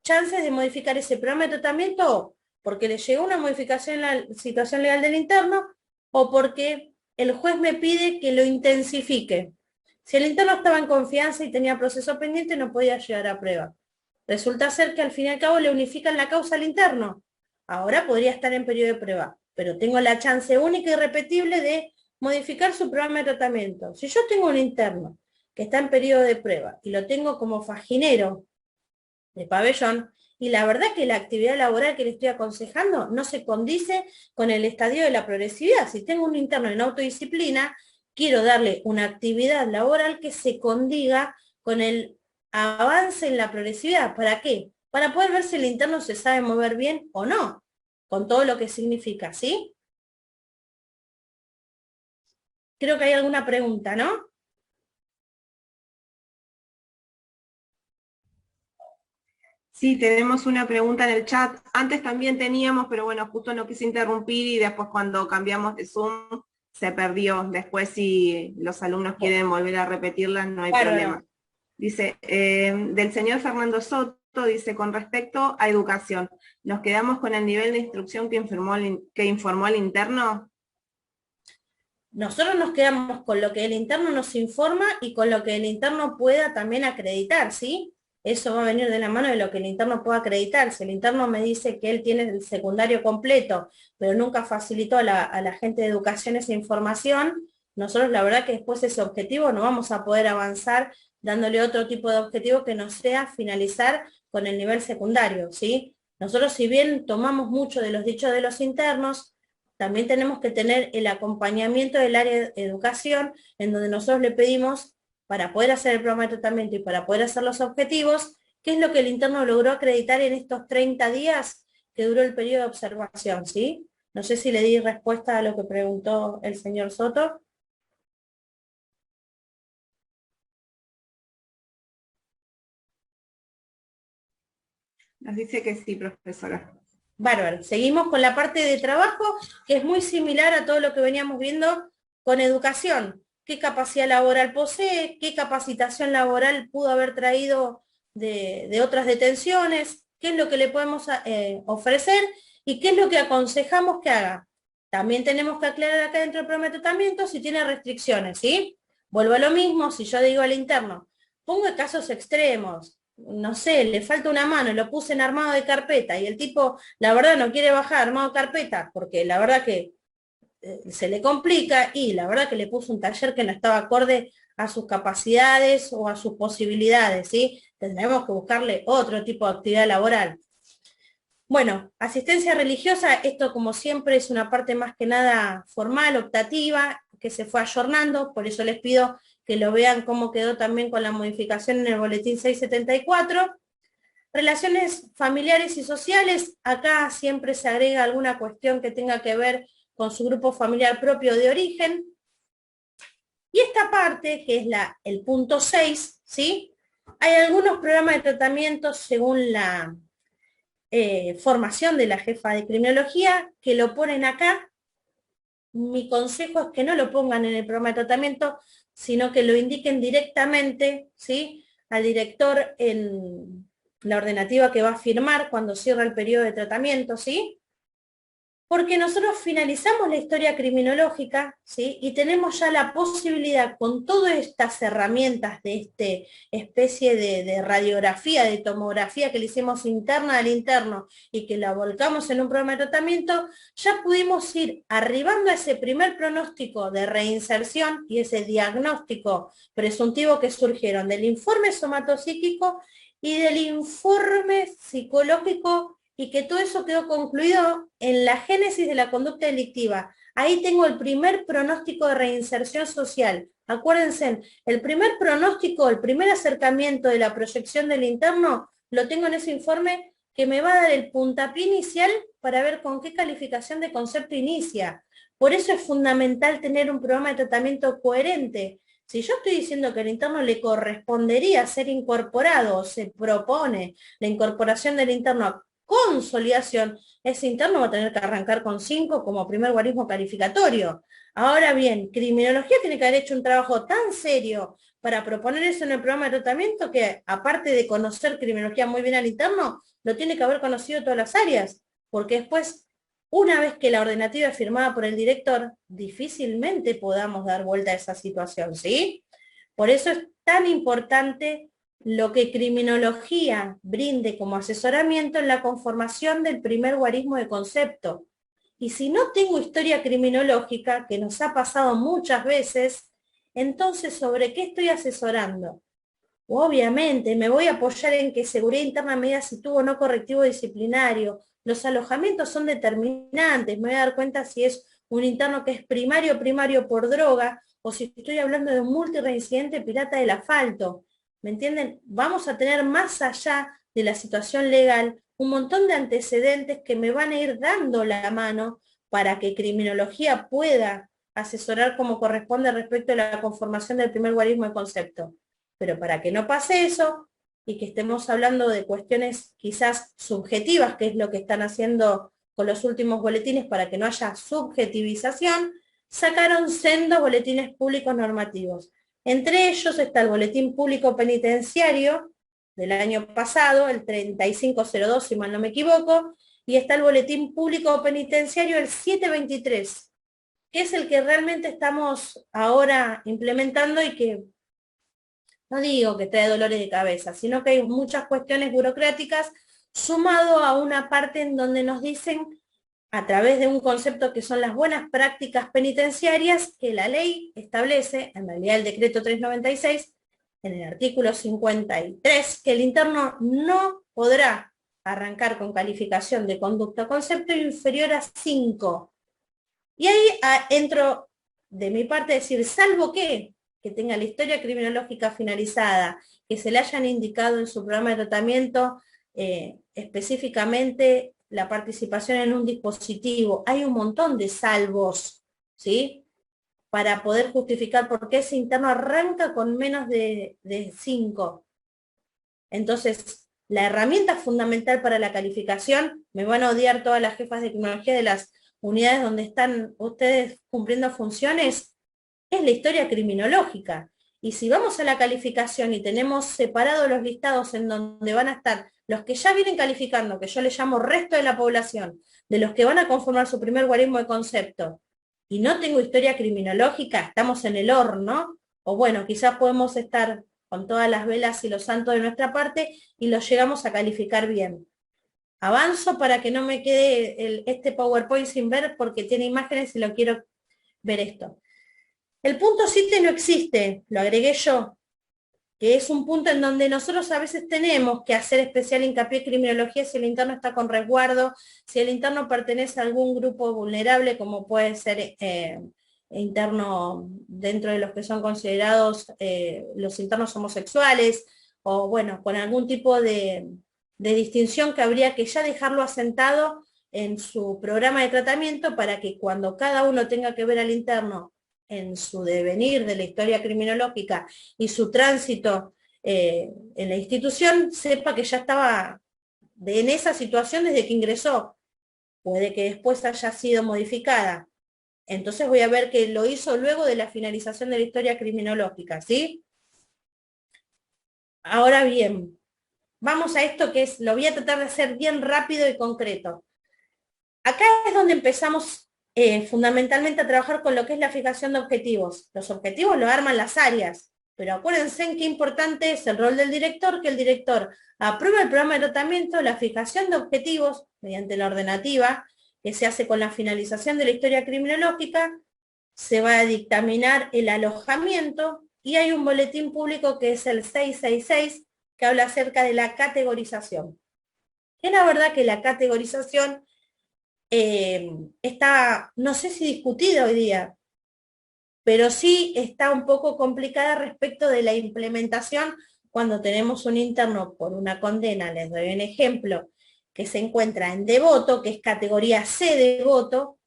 chances de modificar ese programa de tratamiento porque le llegó una modificación en la situación legal del interno o porque el juez me pide que lo intensifique. Si el interno estaba en confianza y tenía proceso pendiente, no podía llegar a prueba. Resulta ser que al fin y al cabo le unifican la causa al interno. Ahora podría estar en periodo de prueba, pero tengo la chance única y irrepetible de modificar su programa de tratamiento. Si yo tengo un interno que está en periodo de prueba y lo tengo como faginero de pabellón, y la verdad que la actividad laboral que le estoy aconsejando no se condice con el estadio de la progresividad. Si tengo un interno en autodisciplina, quiero darle una actividad laboral que se condiga con el avance en la progresividad. ¿Para qué? Para poder ver si el interno se sabe mover bien o no, con todo lo que significa, ¿sí? Creo que hay alguna pregunta, ¿no? Sí, tenemos una pregunta en el chat. Antes también teníamos, pero bueno, justo no quise interrumpir y después cuando cambiamos de Zoom se perdió. Después si los alumnos quieren volver a repetirla, no hay problema. Dice, del señor Fernando Soto, dice, con respecto a educación, ¿nos quedamos con el nivel de instrucción que informó el interno? Nosotros nos quedamos con lo que el interno nos informa y con lo que el interno pueda también acreditar, ¿sí? Eso va a venir de la mano de lo que el interno pueda acreditar. Si el interno me dice que él tiene el secundario completo, pero nunca facilitó a la gente de educación esa información, nosotros la verdad que después ese objetivo no vamos a poder avanzar dándole otro tipo de objetivo que no sea finalizar con el nivel secundario, ¿sí? Nosotros si bien tomamos mucho de los dichos de los internos, también tenemos que tener el acompañamiento del área de educación, en donde nosotros le pedimos, para poder hacer el programa de tratamiento y para poder hacer los objetivos, qué es lo que el interno logró acreditar en estos 30 días que duró el periodo de observación, ¿sí? No sé si le di respuesta a lo que preguntó el señor Soto. Nos dice que sí, profesora. Bárbaro. Seguimos con la parte de trabajo, que es muy similar a todo lo que veníamos viendo con educación. ¿Qué capacidad laboral posee? ¿Qué capacitación laboral pudo haber traído de otras detenciones? ¿Qué es lo que le podemos ofrecer? ¿Y qué es lo que aconsejamos que haga? También tenemos que aclarar acá dentro del programa de tratamiento si tiene restricciones, ¿sí? Vuelvo a lo mismo, si yo digo al interno, pongo casos extremos, no sé, le falta una mano, lo puse en armado de carpeta y el tipo, la verdad, no quiere bajar armado de carpeta porque la verdad que se le complica y la verdad que le puso un taller que no estaba acorde a sus capacidades o a sus posibilidades, ¿sí? Tendremos que buscarle otro tipo de actividad laboral. Bueno, asistencia religiosa, esto como siempre es una parte más que nada formal, optativa, que se fue ayornando, por eso les pido que lo vean cómo quedó también con la modificación en el boletín 674. Relaciones familiares y sociales, acá siempre se agrega alguna cuestión que tenga que ver con su grupo familiar propio de origen. Y esta parte, que es el punto 6, ¿sí? Hay algunos programas de tratamiento según la formación de la jefa de criminología que lo ponen acá. Mi consejo es que no lo pongan en el programa de tratamiento, sino que lo indiquen directamente, ¿sí? Al director en la ordenativa que va a firmar cuando cierra el periodo de tratamiento, ¿sí? Porque nosotros finalizamos la historia criminológica, ¿sí? Y tenemos ya la posibilidad, con todas estas herramientas de esta especie de radiografía, de tomografía que le hicimos interna al interno y que la volcamos en un programa de tratamiento, ya pudimos ir arribando a ese primer pronóstico de reinserción y ese diagnóstico presuntivo que surgieron del informe somatopsíquico y del informe psicológico, y que todo eso quedó concluido en la génesis de la conducta delictiva. Ahí tengo el primer pronóstico de reinserción social. Acuérdense, el primer pronóstico, el primer acercamiento de la proyección del interno, lo tengo en ese informe que me va a dar el puntapié inicial para ver con qué calificación de concepto inicia. Por eso es fundamental tener un programa de tratamiento coherente. Si yo estoy diciendo que al interno le correspondería ser incorporado, o se propone la incorporación del interno a consolidación, ese interno va a tener que arrancar con 5 como primer guarismo calificatorio. Ahora bien, criminología tiene que haber hecho un trabajo tan serio para proponer eso en el programa de tratamiento que, aparte de conocer criminología muy bien al interno, lo tiene que haber conocido todas las áreas, porque después, una vez que la ordenativa es firmada por el director, difícilmente podamos dar vuelta a esa situación, ¿sí? Por eso es tan importante lo que criminología brinde como asesoramiento en la conformación del primer guarismo de concepto. Y si no tengo historia criminológica, que nos ha pasado muchas veces, entonces ¿sobre qué estoy asesorando? Obviamente me voy a apoyar en que seguridad interna me diga si tuvo o no correctivo disciplinario. Los alojamientos son determinantes, me voy a dar cuenta si es un interno que es primario por droga, o si estoy hablando de un multireincidente pirata del asfalto. ¿Me entienden? Vamos a tener más allá de la situación legal un montón de antecedentes que me van a ir dando la mano para que criminología pueda asesorar como corresponde respecto a la conformación del primer guarismo de concepto. Pero para que no pase eso y que estemos hablando de cuestiones quizás subjetivas, que es lo que están haciendo con los últimos boletines para que no haya subjetivización, sacaron sendos boletines públicos normativos. Entre ellos está el boletín público penitenciario, del año pasado, el 3502, si mal no me equivoco, y está el boletín público penitenciario, el 723, que es el que realmente estamos ahora implementando y que no digo que trae dolores de cabeza, sino que hay muchas cuestiones burocráticas sumado a una parte en donde nos dicen, a través de un concepto que son las buenas prácticas penitenciarias, que la ley establece, en realidad el decreto 396, en el artículo 53, que el interno no podrá arrancar con calificación de conducta o concepto inferior a 5. Y ahí entro de mi parte a decir, salvo que tenga la historia criminológica finalizada, que se le hayan indicado en su programa de tratamiento específicamente la participación en un dispositivo. Hay un montón de salvos, ¿sí? Para poder justificar por qué ese interno arranca con menos de 5. Entonces, la herramienta fundamental para la calificación, me van a odiar todas las jefas de criminología de las unidades donde están ustedes cumpliendo funciones, es la historia criminológica. Y si vamos a la calificación y tenemos separados los listados en donde van a estar los que ya vienen calificando, que yo les llamo resto de la población, de los que van a conformar su primer guarismo de concepto, y no tengo historia criminológica, estamos en el horno, o bueno, quizás podemos estar con todas las velas y los santos de nuestra parte y los llegamos a calificar bien. Avanzo para que no me quede este PowerPoint sin ver porque tiene imágenes y lo quiero ver esto. El punto 7 no existe, lo agregué yo, que es un punto en donde nosotros a veces tenemos que hacer especial hincapié en criminología si el interno está con resguardo, si el interno pertenece a algún grupo vulnerable, como puede ser interno dentro de los que son considerados los internos homosexuales, o bueno, con algún tipo de distinción que habría que ya dejarlo asentado en su programa de tratamiento para que cuando cada uno tenga que ver al interno en su devenir de la historia criminológica y su tránsito en la institución, sepa que ya estaba en esa situación desde que ingresó. Puede que después haya sido modificada. Entonces voy a ver que lo hizo luego de la finalización de la historia criminológica, ¿sí? Ahora bien, vamos a esto que es, lo voy a tratar de hacer bien rápido y concreto. Acá es donde empezamos fundamentalmente a trabajar con lo que es la fijación de objetivos. Los objetivos lo arman las áreas, pero acuérdense en qué importante es el rol del director, que el director aprueba el programa de tratamiento, la fijación de objetivos mediante la ordenativa, que se hace con la finalización de la historia criminológica, se va a dictaminar el alojamiento y hay un boletín público que es el 666 que habla acerca de la categorización. Es la verdad que la categorización está, no sé si discutida hoy día, pero sí está un poco complicada respecto de la implementación cuando tenemos un interno por una condena, les doy un ejemplo, que se encuentra en devoto, que es categoría C de devoto,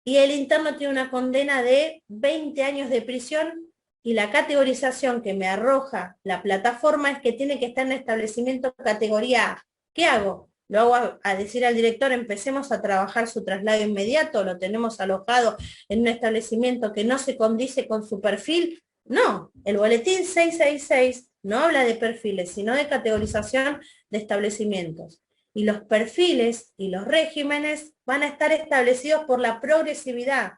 y el interno tiene una condena de 20 años de prisión, y la categorización que me arroja la plataforma es que tiene que estar en establecimiento categoría A. ¿Qué hago? Lo hago a decir al director, empecemos a trabajar su traslado inmediato, lo tenemos alojado en un establecimiento que no se condice con su perfil. No, el boletín 666 no habla de perfiles, sino de categorización de establecimientos. Y los perfiles y los regímenes van a estar establecidos por la progresividad.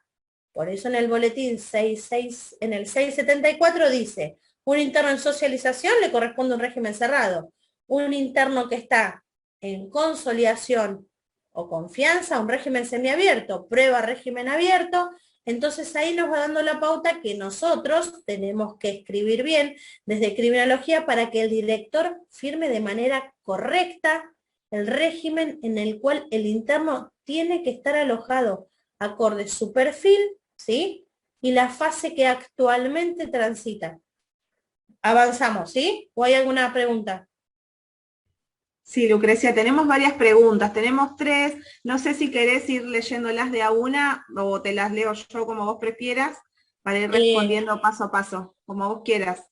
Por eso en el boletín 66, en el 674 dice, un interno en socialización le corresponde un régimen cerrado. Un interno que está en consolidación o confianza, un régimen semiabierto, prueba régimen abierto, entonces ahí nos va dando la pauta que nosotros tenemos que escribir bien desde criminología para que el director firme de manera correcta el régimen en el cual el interno tiene que estar alojado, acorde su perfil, ¿sí? Y la fase que actualmente transita. Avanzamos, ¿sí? ¿O hay alguna pregunta? Sí, Lucrecia, tenemos varias preguntas, tenemos 3, no sé si querés ir leyéndolas de a una o te las leo yo como vos prefieras, para ir respondiendo paso a paso, como vos quieras.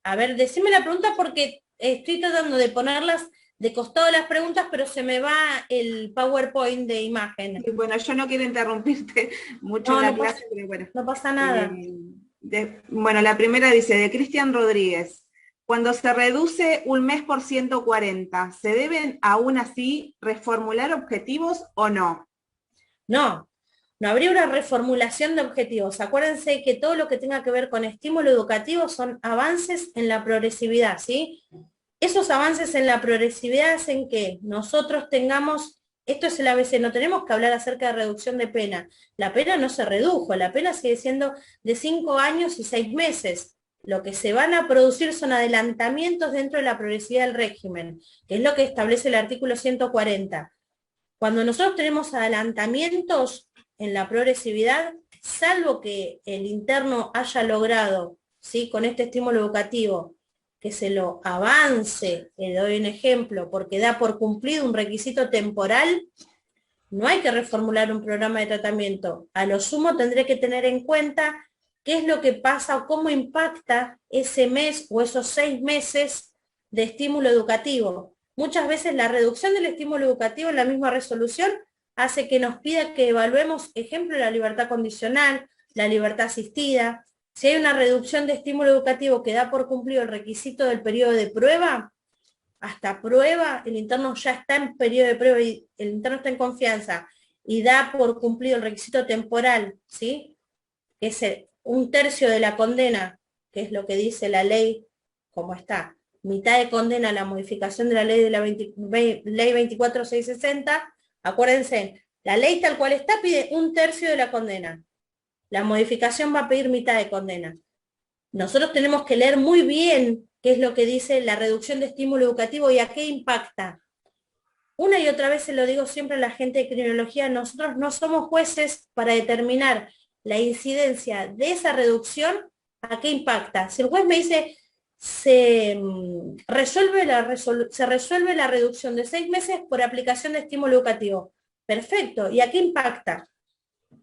A ver, decime la pregunta porque estoy tratando de ponerlas de costado las preguntas, pero se me va el PowerPoint de imagen. Y bueno, yo no quiero interrumpirte mucho en la clase, pero bueno. No pasa nada. Bueno, la primera dice, de Cristian Rodríguez. Cuando se reduce un mes por 140, ¿se deben aún así reformular objetivos o no? No, no habría una reformulación de objetivos. Acuérdense que todo lo que tenga que ver con estímulo educativo son avances en la progresividad, ¿sí? Esos avances en la progresividad hacen que nosotros tengamos, esto es el ABC, no tenemos que hablar acerca de reducción de pena. La pena no se redujo, la pena sigue siendo de 5 años y 6 meses. Lo que se van a producir son adelantamientos dentro de la progresividad del régimen, que es lo que establece el artículo 140. Cuando nosotros tenemos adelantamientos en la progresividad, salvo que el interno haya logrado, ¿sí?, con este estímulo educativo, que se lo avance, le doy un ejemplo, porque da por cumplido un requisito temporal, no hay que reformular un programa de tratamiento. A lo sumo tendré que tener en cuenta qué es lo que pasa o cómo impacta ese mes o esos 6 meses de estímulo educativo. Muchas veces la reducción del estímulo educativo en la misma resolución hace que nos pida que evaluemos, ejemplo, la libertad condicional, la libertad asistida. Si hay una reducción de estímulo educativo que da por cumplido el requisito del periodo de prueba, hasta prueba, el interno ya está en periodo de prueba y el interno está en confianza y da por cumplido el requisito temporal, ¿sí?, que es 1/3 de la condena, que es lo que dice la ley, como está, mitad de condena a la modificación de la ley de la ley 24.660, acuérdense, la ley tal cual está pide 1/3 de la condena. La modificación va a pedir mitad de condena. Nosotros tenemos que leer muy bien qué es lo que dice la reducción de estímulo educativo y a qué impacta. Una y otra vez se lo digo siempre a la gente de criminología, nosotros no somos jueces para determinar la incidencia de esa reducción, a qué impacta. Si el juez me dice, se resuelve la reducción de 6 meses por aplicación de estímulo educativo. Perfecto, ¿y a qué impacta?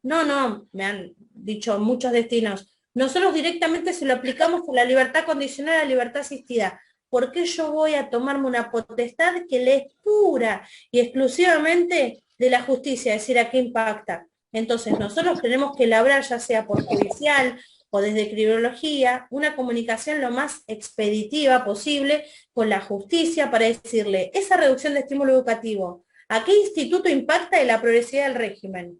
No, me han dicho muchos destinos. Nosotros directamente se lo aplicamos por la libertad condicional a la libertad asistida. ¿Por qué yo voy a tomarme una potestad que le es pura y exclusivamente de la justicia, es decir, a qué impacta? Entonces nosotros tenemos que elaborar, ya sea por judicial o desde criminología, una comunicación lo más expeditiva posible con la justicia para decirle, esa reducción de estímulo educativo, ¿a qué instituto impacta en la progresividad del régimen?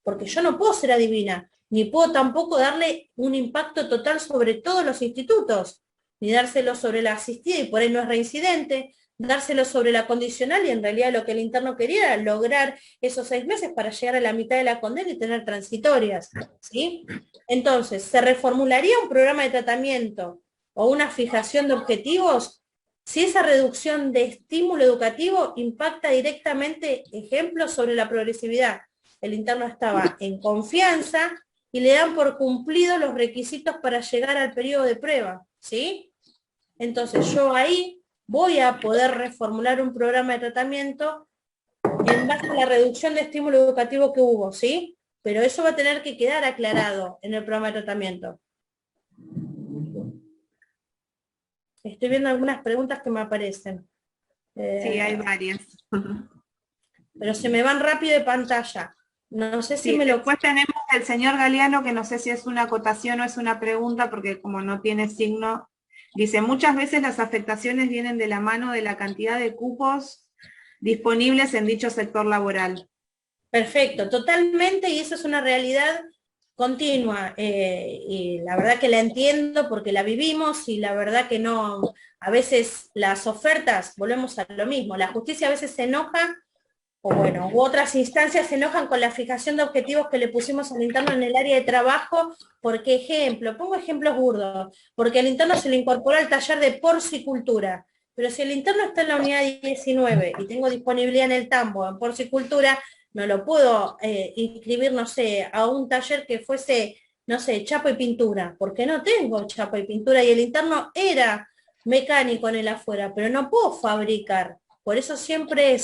Porque yo no puedo ser adivina, ni puedo tampoco darle un impacto total sobre todos los institutos, ni dárselo sobre la asistida y por ahí no es reincidente, dárselo sobre la condicional y en realidad lo que el interno quería era lograr esos 6 meses para llegar a la mitad de la condena y tener transitorias, ¿sí? Entonces, ¿se reformularía un programa de tratamiento o una fijación de objetivos si esa reducción de estímulo educativo impacta directamente, ejemplo, sobre la progresividad? El interno estaba en confianza y le dan por cumplido los requisitos para llegar al periodo de prueba, ¿sí? Entonces yo ahí voy a poder reformular un programa de tratamiento en base a la reducción de estímulo educativo que hubo, ¿sí? Pero eso va a tener que quedar aclarado en el programa de tratamiento. Estoy viendo algunas preguntas que me aparecen. Sí, hay varias. Pero se me van rápido de pantalla. No sé si sí, me lo... Después tenemos el señor Galeano, que no sé si es una acotación o es una pregunta, porque como no tiene signo, dice, muchas veces las afectaciones vienen de la mano de la cantidad de cupos disponibles en dicho sector laboral. Perfecto, totalmente, y eso es una realidad continua, y la verdad que la entiendo porque la vivimos, y la verdad que no, a veces las ofertas, volvemos a lo mismo, la justicia a veces se enoja, o bueno, u otras instancias se enojan con la fijación de objetivos que le pusimos al interno en el área de trabajo, porque ejemplo, pongo ejemplos burdos, porque al interno se le incorporó al taller de porcicultura, pero si el interno está en la unidad 19 y tengo disponibilidad en el tambo, en porcicultura, no lo puedo inscribir, no sé, a un taller que fuese, no sé, chapa y pintura, porque no tengo chapa y pintura y el interno era mecánico en el afuera, pero no puedo fabricar. Por eso siempre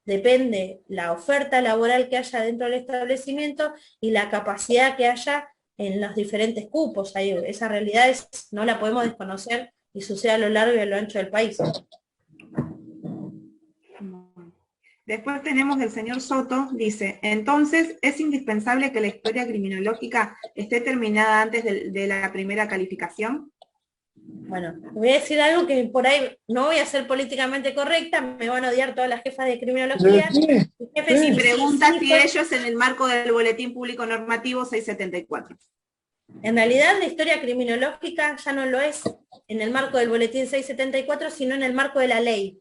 depende la oferta laboral que haya dentro del establecimiento y la capacidad que haya en los diferentes cupos. Ahí, esa realidad no la podemos desconocer y sucede a lo largo y a lo ancho del país. Después tenemos el señor Soto, dice, entonces, ¿es indispensable que la historia criminológica esté terminada antes de la primera calificación? Bueno, voy a decir algo que por ahí no voy a ser políticamente correcta, me van a odiar todas las jefas de criminología. Y pregunta si ellos en el marco del Boletín Público Normativo 674. En realidad la historia criminológica ya no lo es en el marco del boletín 674, sino en el marco de la ley.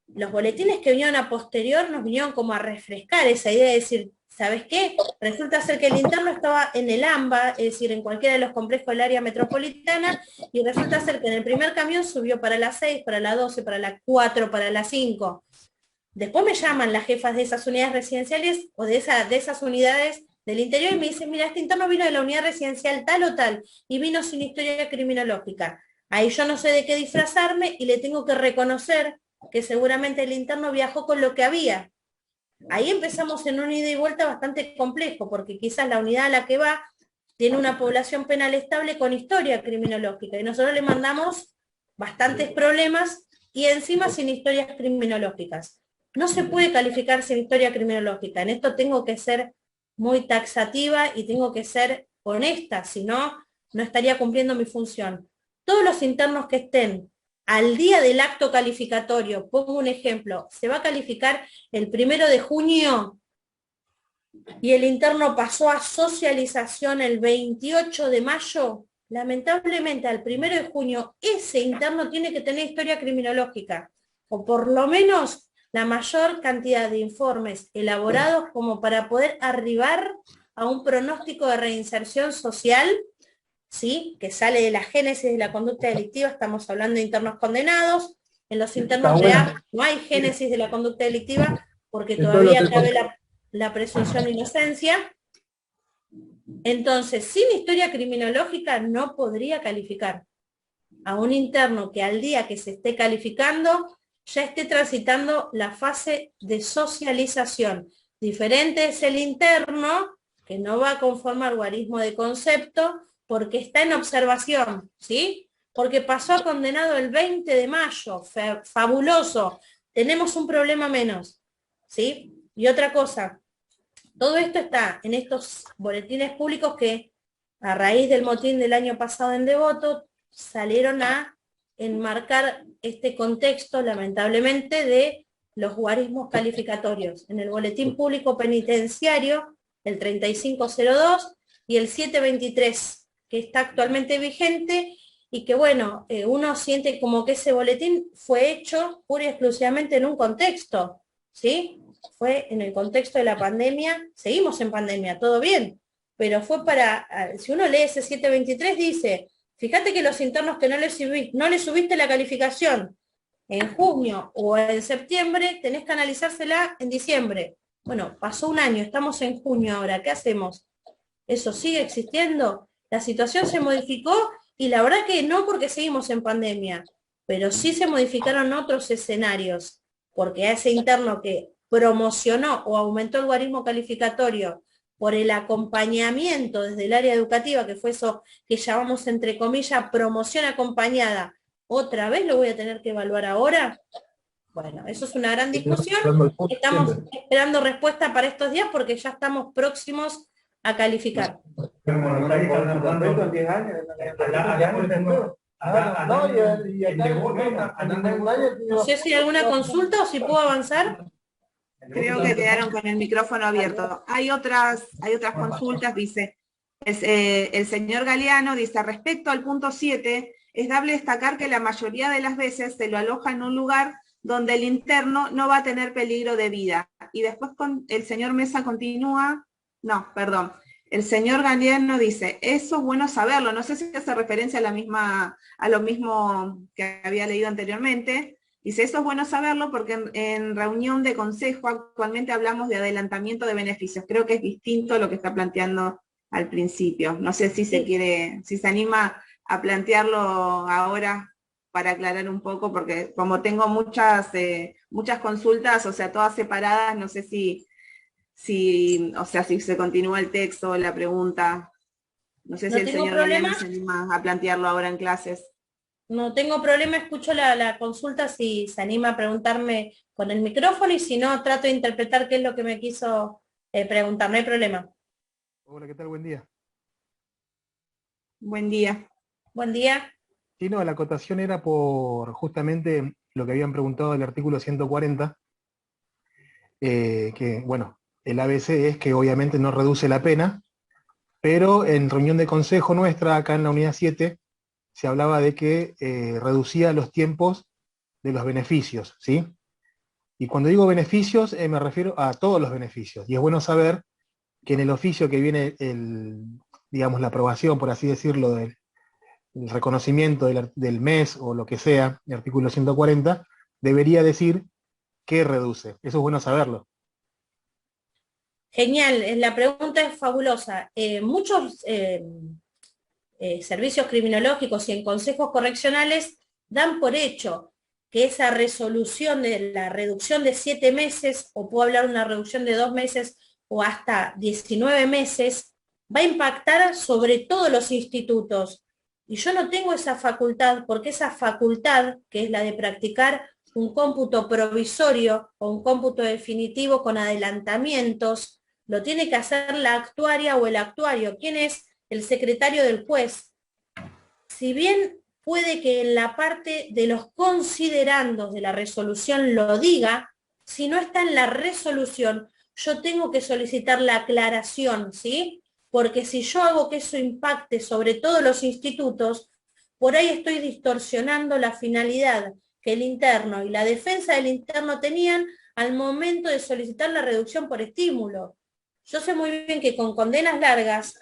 Los boletines que vinieron a posterior nos vinieron como a refrescar esa idea de decir, ¿sabes qué? Resulta ser que el interno estaba en el AMBA, es decir, en cualquiera de los complejos del área metropolitana, y resulta ser que en el primer camión subió para la 6, para la 12, para la 4, para la 5. Después me llaman las jefas de esas unidades residenciales o de esas unidades del interior y me dicen, mira, este interno vino de la unidad residencial tal o tal y vino sin historia criminológica. Ahí yo no sé de qué disfrazarme y le tengo que reconocer que seguramente el interno viajó con lo que había. Ahí empezamos en un ida y vuelta bastante complejo, porque quizás la unidad a la que va tiene una población penal estable con historia criminológica y nosotros le mandamos bastantes problemas y encima sin historias criminológicas. No se puede calificar sin historia criminológica. En esto tengo que ser muy taxativa y tengo que ser honesta, si no, no estaría cumpliendo mi función. Todos los internos que estén al día del acto calificatorio, pongo un ejemplo, se va a calificar el 1 de junio y el interno pasó a socialización el 28 de mayo, lamentablemente al 1 de junio ese interno tiene que tener historia criminológica, o por lo menos la mayor cantidad de informes elaborados como para poder arribar a un pronóstico de reinserción social, ¿sí? Que sale de la génesis de la conducta delictiva, estamos hablando de internos condenados, en los internos de A no hay génesis de la conducta delictiva porque todavía cabe la presunción de inocencia. Entonces, sin historia criminológica no podría calificar a un interno que al día que se esté calificando ya esté transitando la fase de socialización. Diferente es el interno que no va a conformar guarismo de concepto porque está en observación, ¿sí? Porque pasó a condenado el 20 de mayo, fabuloso, tenemos un problema menos, ¿sí? Y otra cosa, todo esto está en estos boletines públicos que a raíz del motín del año pasado en Devoto salieron a enmarcar este contexto, lamentablemente, de los guarismos calificatorios. En el boletín público penitenciario, el 3502 y el 723, que está actualmente vigente y que, bueno, uno siente como que ese boletín fue hecho pura y exclusivamente en un contexto, ¿sí? Fue en el contexto de la pandemia, seguimos en pandemia, todo bien, pero fue para, si uno lee ese 723 dice, fíjate que los internos que no le subiste la calificación en junio o en septiembre, tenés que analizársela en diciembre. Bueno, pasó un año, estamos en junio ahora, ¿qué hacemos? ¿Eso sigue existiendo? La situación se modificó y la verdad que no porque seguimos en pandemia, pero sí se modificaron otros escenarios, porque a ese interno que promocionó o aumentó el guarismo calificatorio por el acompañamiento desde el área educativa, que fue eso que llamamos entre comillas promoción acompañada, ¿otra vez lo voy a tener que evaluar ahora? Bueno, eso es una gran discusión. Estamos esperando respuesta para estos días porque ya estamos próximos a calificar. No sé si hay alguna consulta o si puedo avanzar. Creo que quedaron con el micrófono abierto. Hay otras consultas, dice. El señor Galeano dice, respecto al punto 7, es dable destacar que la mayoría de las veces se lo aloja en un lugar donde el interno no va a tener peligro de vida. Y después el señor Mesa continúa, el señor Galeano dice, eso es bueno saberlo, no sé si hace referencia a lo mismo que había leído anteriormente. Dice, eso es bueno saberlo porque en reunión de consejo actualmente hablamos de adelantamiento de beneficios. Creo que es distinto a lo que está planteando al principio. No sé si se anima a plantearlo ahora para aclarar un poco, porque como tengo muchas consultas, o sea, todas separadas, no sé si se continúa el texto, la pregunta. No sé si el señor Galeano se anima a plantearlo ahora en clases. No tengo problema, escucho la consulta si se anima a preguntarme con el micrófono y si no, trato de interpretar qué es lo que me quiso preguntar, no hay problema. Hola, ¿qué tal? Buen día. Buen día. Buen día. Sí, no, la acotación era por justamente lo que habían preguntado del artículo 140, que, bueno, el ABC es que obviamente no reduce la pena, pero en reunión de consejo nuestra, acá en la unidad 7, se hablaba de que reducía los tiempos de los beneficios, ¿sí? Y cuando digo beneficios, me refiero a todos los beneficios. Y es bueno saber que en el oficio que viene digamos, la aprobación, por así decirlo, del el reconocimiento del mes o lo que sea, el artículo 140, debería decir que reduce. Eso es bueno saberlo. Genial, la pregunta es fabulosa. Muchos servicios criminológicos y en consejos correccionales dan por hecho que esa resolución de la reducción de 7 meses, o puedo hablar de una reducción de 2 meses o hasta 19 meses, va a impactar sobre todos los institutos. Y yo no tengo esa facultad, porque esa facultad, que es la de practicar un cómputo provisorio o un cómputo definitivo con adelantamientos, lo tiene que hacer la actuaria o el actuario. ¿Quién es? El secretario del juez. Si bien puede que en la parte de los considerandos de la resolución lo diga, si no está en la resolución, yo tengo que solicitar la aclaración, ¿sí? Porque si yo hago que eso impacte sobre todos los institutos, por ahí estoy distorsionando la finalidad que el interno y la defensa del interno tenían al momento de solicitar la reducción por estímulo. Yo sé muy bien que con condenas largas,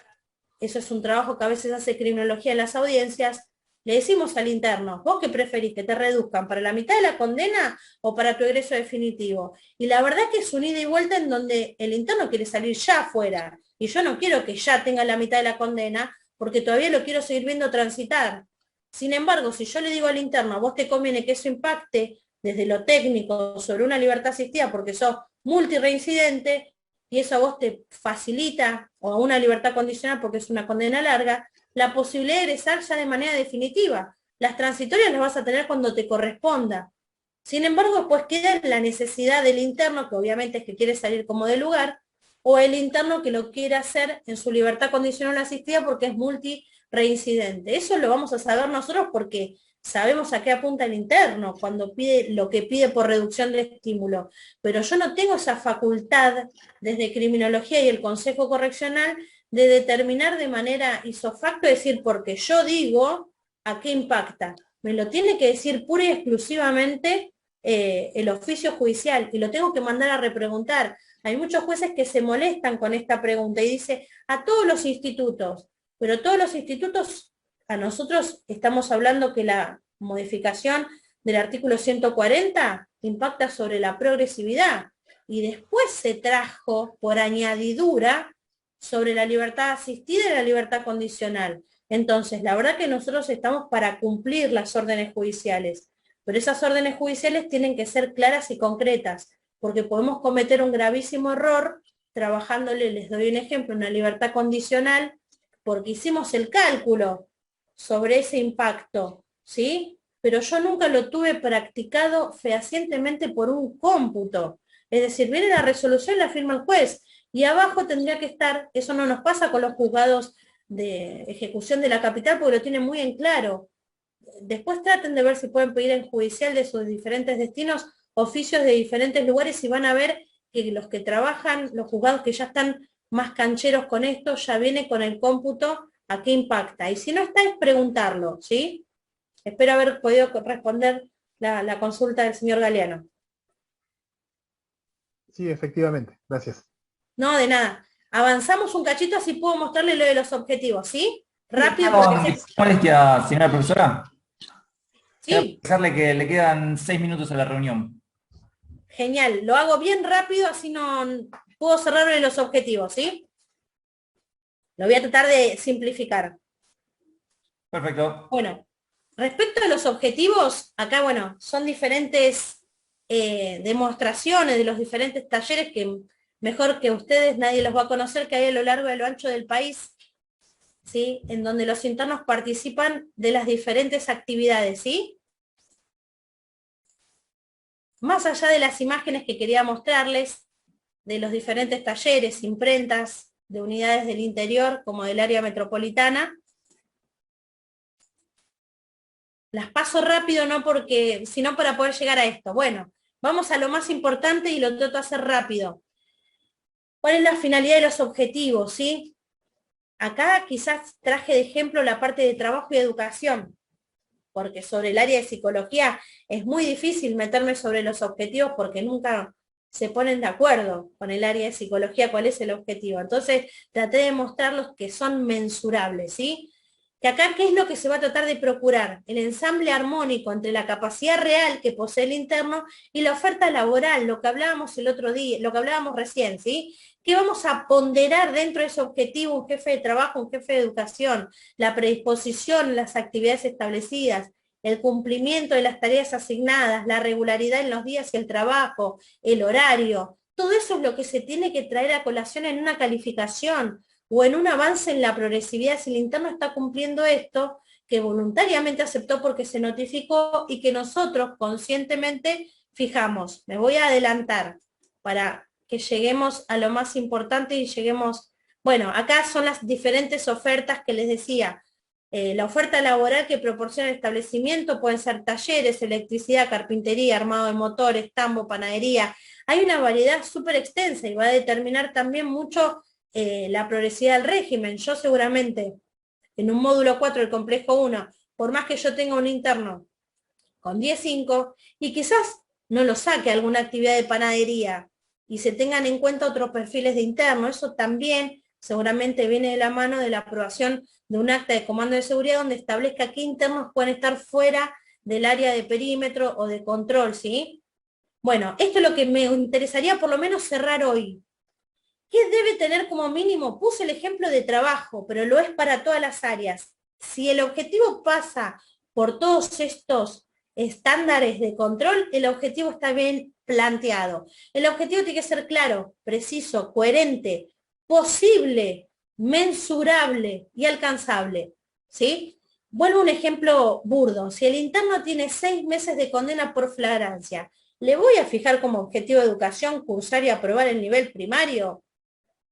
eso es un trabajo que a veces hace criminología en las audiencias, le decimos al interno, ¿vos qué preferís? ¿Que te reduzcan para la mitad de la condena o para tu egreso definitivo? Y la verdad que es un ida y vuelta en donde el interno quiere salir ya afuera, y yo no quiero que ya tenga la mitad de la condena, porque todavía lo quiero seguir viendo transitar. Sin embargo, si yo le digo al interno, a vos te conviene que eso impacte desde lo técnico sobre una libertad asistida porque sos multireincidente, y eso a vos te facilita, o a una libertad condicional porque es una condena larga, la posibilidad de egresar ya de manera definitiva. Las transitorias las vas a tener cuando te corresponda. Sin embargo, después queda la necesidad del interno, que obviamente es que quiere salir como de lugar, o el interno que lo quiere hacer en su libertad condicional asistida porque es multireincidente. Eso lo vamos a saber nosotros porque sabemos a qué apunta el interno cuando pide lo que pide por reducción de estímulo. Pero yo no tengo esa facultad desde criminología y el Consejo Correccional de determinar de manera isofacto, decir, porque yo digo a qué impacta. Me lo tiene que decir pura y exclusivamente el oficio judicial, y lo tengo que mandar a repreguntar. Hay muchos jueces que se molestan con esta pregunta y dice a todos los institutos, pero todos los institutos, a nosotros estamos hablando que la modificación del artículo 140 impacta sobre la progresividad, y después se trajo por añadidura sobre la libertad asistida y la libertad condicional. Entonces, la verdad que nosotros estamos para cumplir las órdenes judiciales, pero esas órdenes judiciales tienen que ser claras y concretas, porque podemos cometer un gravísimo error trabajándole, les doy un ejemplo, una libertad condicional, porque hicimos el cálculo sobre ese impacto, ¿sí? Pero yo nunca lo tuve practicado fehacientemente por un cómputo. Es decir, viene la resolución, la firma el juez, y abajo tendría que estar, eso no nos pasa con los juzgados de ejecución de la capital porque lo tienen muy en claro. Después traten de ver si pueden pedir en judicial de sus diferentes destinos oficios de diferentes lugares y van a ver que los que trabajan, los juzgados que ya están más cancheros con esto, ya viene con el cómputo a qué impacta. Y si no está, es preguntarlo, ¿sí? Espero haber podido responder la consulta del señor Galeano. Sí, efectivamente. Gracias. No, de nada. Avanzamos un cachito así puedo mostrarle lo de los objetivos, ¿sí? Rápido No, porque sé... molestia, señora profesora. Quiero Sí, avisarle que le quedan 6 minutos a la reunión. genial. Lo hago bien rápido, así no puedo cerrarle los objetivos, ¿sí? Lo voy a tratar de simplificar. Perfecto. Bueno, respecto a los objetivos, acá, bueno, son diferentes demostraciones de los diferentes talleres que mejor que ustedes nadie los va a conocer, que hay a lo largo y a lo ancho del país, ¿sí? En donde los internos participan de las diferentes actividades, ¿sí? Más allá de las imágenes que quería mostrarles, de los diferentes talleres, imprentas de unidades del interior como del área metropolitana, Las paso rápido no porque, sino para poder llegar a esto. Bueno, vamos a lo más importante y lo trato de hacer rápido. ¿Cuál es la finalidad de los objetivos, sí? Acá quizás traje de ejemplo la parte de trabajo y educación, porque sobre el área de psicología es muy difícil meterme sobre los objetivos porque nunca se ponen de acuerdo con el área de psicología cuál es el objetivo. Entonces traté de mostrarlos que son mensurables, ¿sí? Que acá, ¿qué es lo que se va a tratar de procurar? El ensamble armónico entre la capacidad real que posee el interno y la oferta laboral, lo que hablábamos el otro día, lo que hablábamos recién, ¿sí? ¿Qué vamos a ponderar dentro de ese objetivo? Un jefe de trabajo, un jefe de educación, la predisposición, las actividades establecidas, el cumplimiento de las tareas asignadas, la regularidad en los días y el trabajo, el horario. Todo eso es lo que se tiene que traer a colación en una calificación o en un avance en la progresividad, si el interno está cumpliendo esto, que voluntariamente aceptó porque se notificó y que nosotros conscientemente fijamos. Me voy a adelantar para que lleguemos a lo más importante y lleguemos, bueno, acá son las diferentes ofertas que les decía. La oferta laboral que proporciona el establecimiento pueden ser talleres, electricidad, carpintería, armado de motores, tambo, panadería. Hay una variedad súper extensa y va a determinar también mucho la progresividad del régimen. Yo seguramente en un módulo 4 del complejo 1, por más que yo tenga un interno con 10.5 y quizás no lo saque alguna actividad de panadería y se tengan en cuenta otros perfiles de interno, eso también seguramente viene de la mano de la aprobación de un acta de comando de seguridad donde establezca qué internos pueden estar fuera del área de perímetro o de control, ¿sí? Bueno, esto es lo que me interesaría por lo menos cerrar hoy. ¿Qué debe tener como mínimo? Puse el ejemplo de trabajo, pero lo es para todas las áreas. Si el objetivo pasa por todos estos estándares de control, el objetivo está bien planteado. El objetivo tiene que ser claro, preciso, coherente, posible, mensurable y alcanzable. ¿Sí? Vuelvo a un ejemplo burdo. Si el interno tiene 6 meses de condena por flagrancia, ¿le voy a fijar como objetivo de educación cursar y aprobar el nivel primario?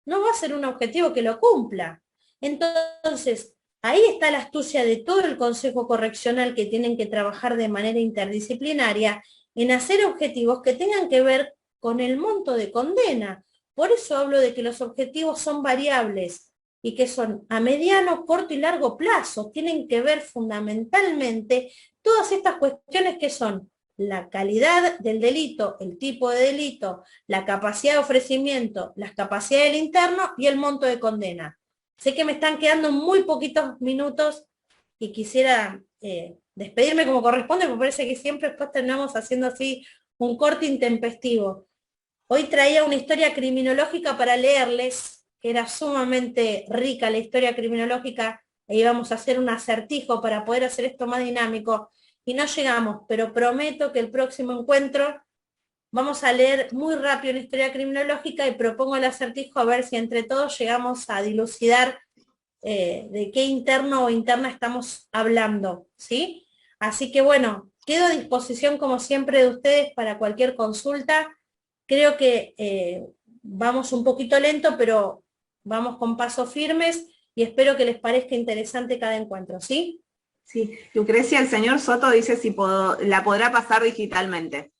No va a ser un objetivo que lo cumpla. Entonces, ahí está la astucia de todo el Consejo Correccional que tienen que trabajar de manera interdisciplinaria en hacer objetivos que tengan que ver con el monto de condena. Por eso hablo de que los objetivos son variables y que son a mediano, corto y largo plazo. Tienen que ver fundamentalmente todas estas cuestiones que son la calidad del delito, el tipo de delito, la capacidad de ofrecimiento, las capacidades del interno y el monto de condena. Sé que me están quedando muy poquitos minutos y quisiera despedirme como corresponde, porque parece que siempre después terminamos haciendo así un corte intempestivo. Hoy traía una historia criminológica para leerles, que era sumamente rica la historia criminológica, e íbamos a hacer un acertijo para poder hacer esto más dinámico, y no llegamos, pero prometo que el próximo encuentro vamos a leer muy rápido la historia criminológica y propongo el acertijo a ver si entre todos llegamos a dilucidar de qué interno o interna estamos hablando, ¿sí? Así que bueno, quedo a disposición como siempre de ustedes para cualquier consulta. Creo que vamos un poquito lento, pero vamos con pasos firmes y espero que les parezca interesante cada encuentro, ¿sí? Sí, Lucrecia, el señor Soto dice si la podrá pasar digitalmente.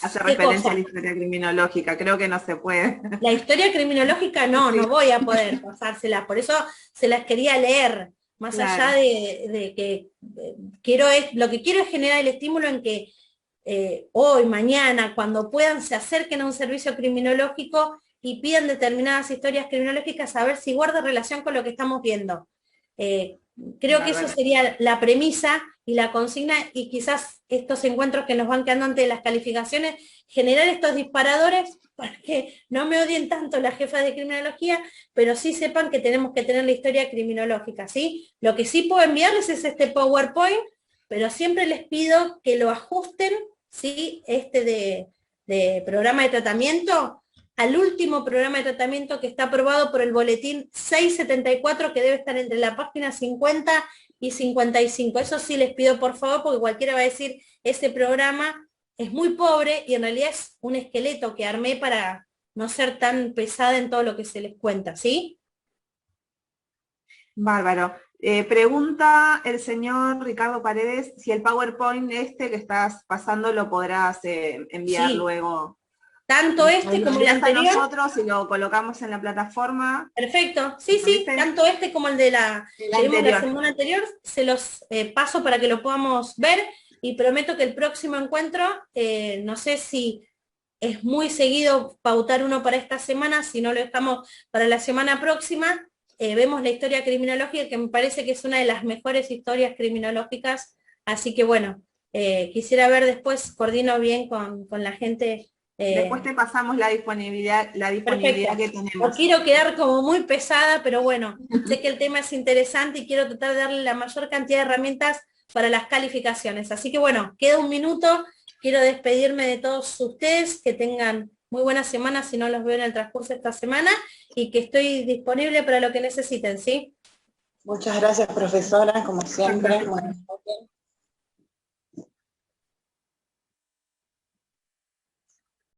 Hace referencia a la historia criminológica, creo que no se puede. La historia criminológica no, sí. No voy a poder pasársela, por eso se las quería leer, más claro. Allá de que lo que quiero es generar el estímulo en que hoy, mañana, cuando puedan, se acerquen a un servicio criminológico y pidan determinadas historias criminológicas a ver si guarda relación con lo que estamos viendo. Creo que eso sería la premisa y la consigna, y quizás estos encuentros que nos van quedando ante las calificaciones, generar estos disparadores para que no me odien tanto las jefas de criminología, pero sí sepan que tenemos que tener la historia criminológica, ¿sí? Lo que sí puedo enviarles es este PowerPoint, pero siempre les pido que lo ajusten, ¿sí? De programa de tratamiento, al último programa de tratamiento que está aprobado por el boletín 674, que debe estar entre la página 50 y 55. Eso sí les pido por favor, porque cualquiera va a decir, ese programa es muy pobre y en realidad es un esqueleto que armé para no ser tan pesada en todo lo que se les cuenta, ¿sí? Bárbaro. Pregunta el señor Ricardo Paredes si el PowerPoint que estás pasando lo podrás enviar Sí. luego. Tanto este como el anterior. Nosotros y lo colocamos en la plataforma. Perfecto, sí, tanto este como el de la semana anterior, se los paso para que lo podamos ver, y prometo que el próximo encuentro, no sé si es muy seguido pautar uno para esta semana, si no lo dejamos para la semana próxima, vemos la historia criminológica, que me parece que es una de las mejores historias criminológicas, así que bueno, quisiera ver después, coordino bien con la gente. Después te pasamos la disponibilidad que tenemos. No quiero quedar como muy pesada, pero bueno, sé que el tema es interesante y quiero tratar de darle la mayor cantidad de herramientas para las calificaciones. Así que bueno, queda un minuto, quiero despedirme de todos ustedes, que tengan muy buena semana si no los veo en el transcurso de esta semana, y que estoy disponible para lo que necesiten, ¿sí? Muchas gracias, profesora, como siempre. Buenas noches.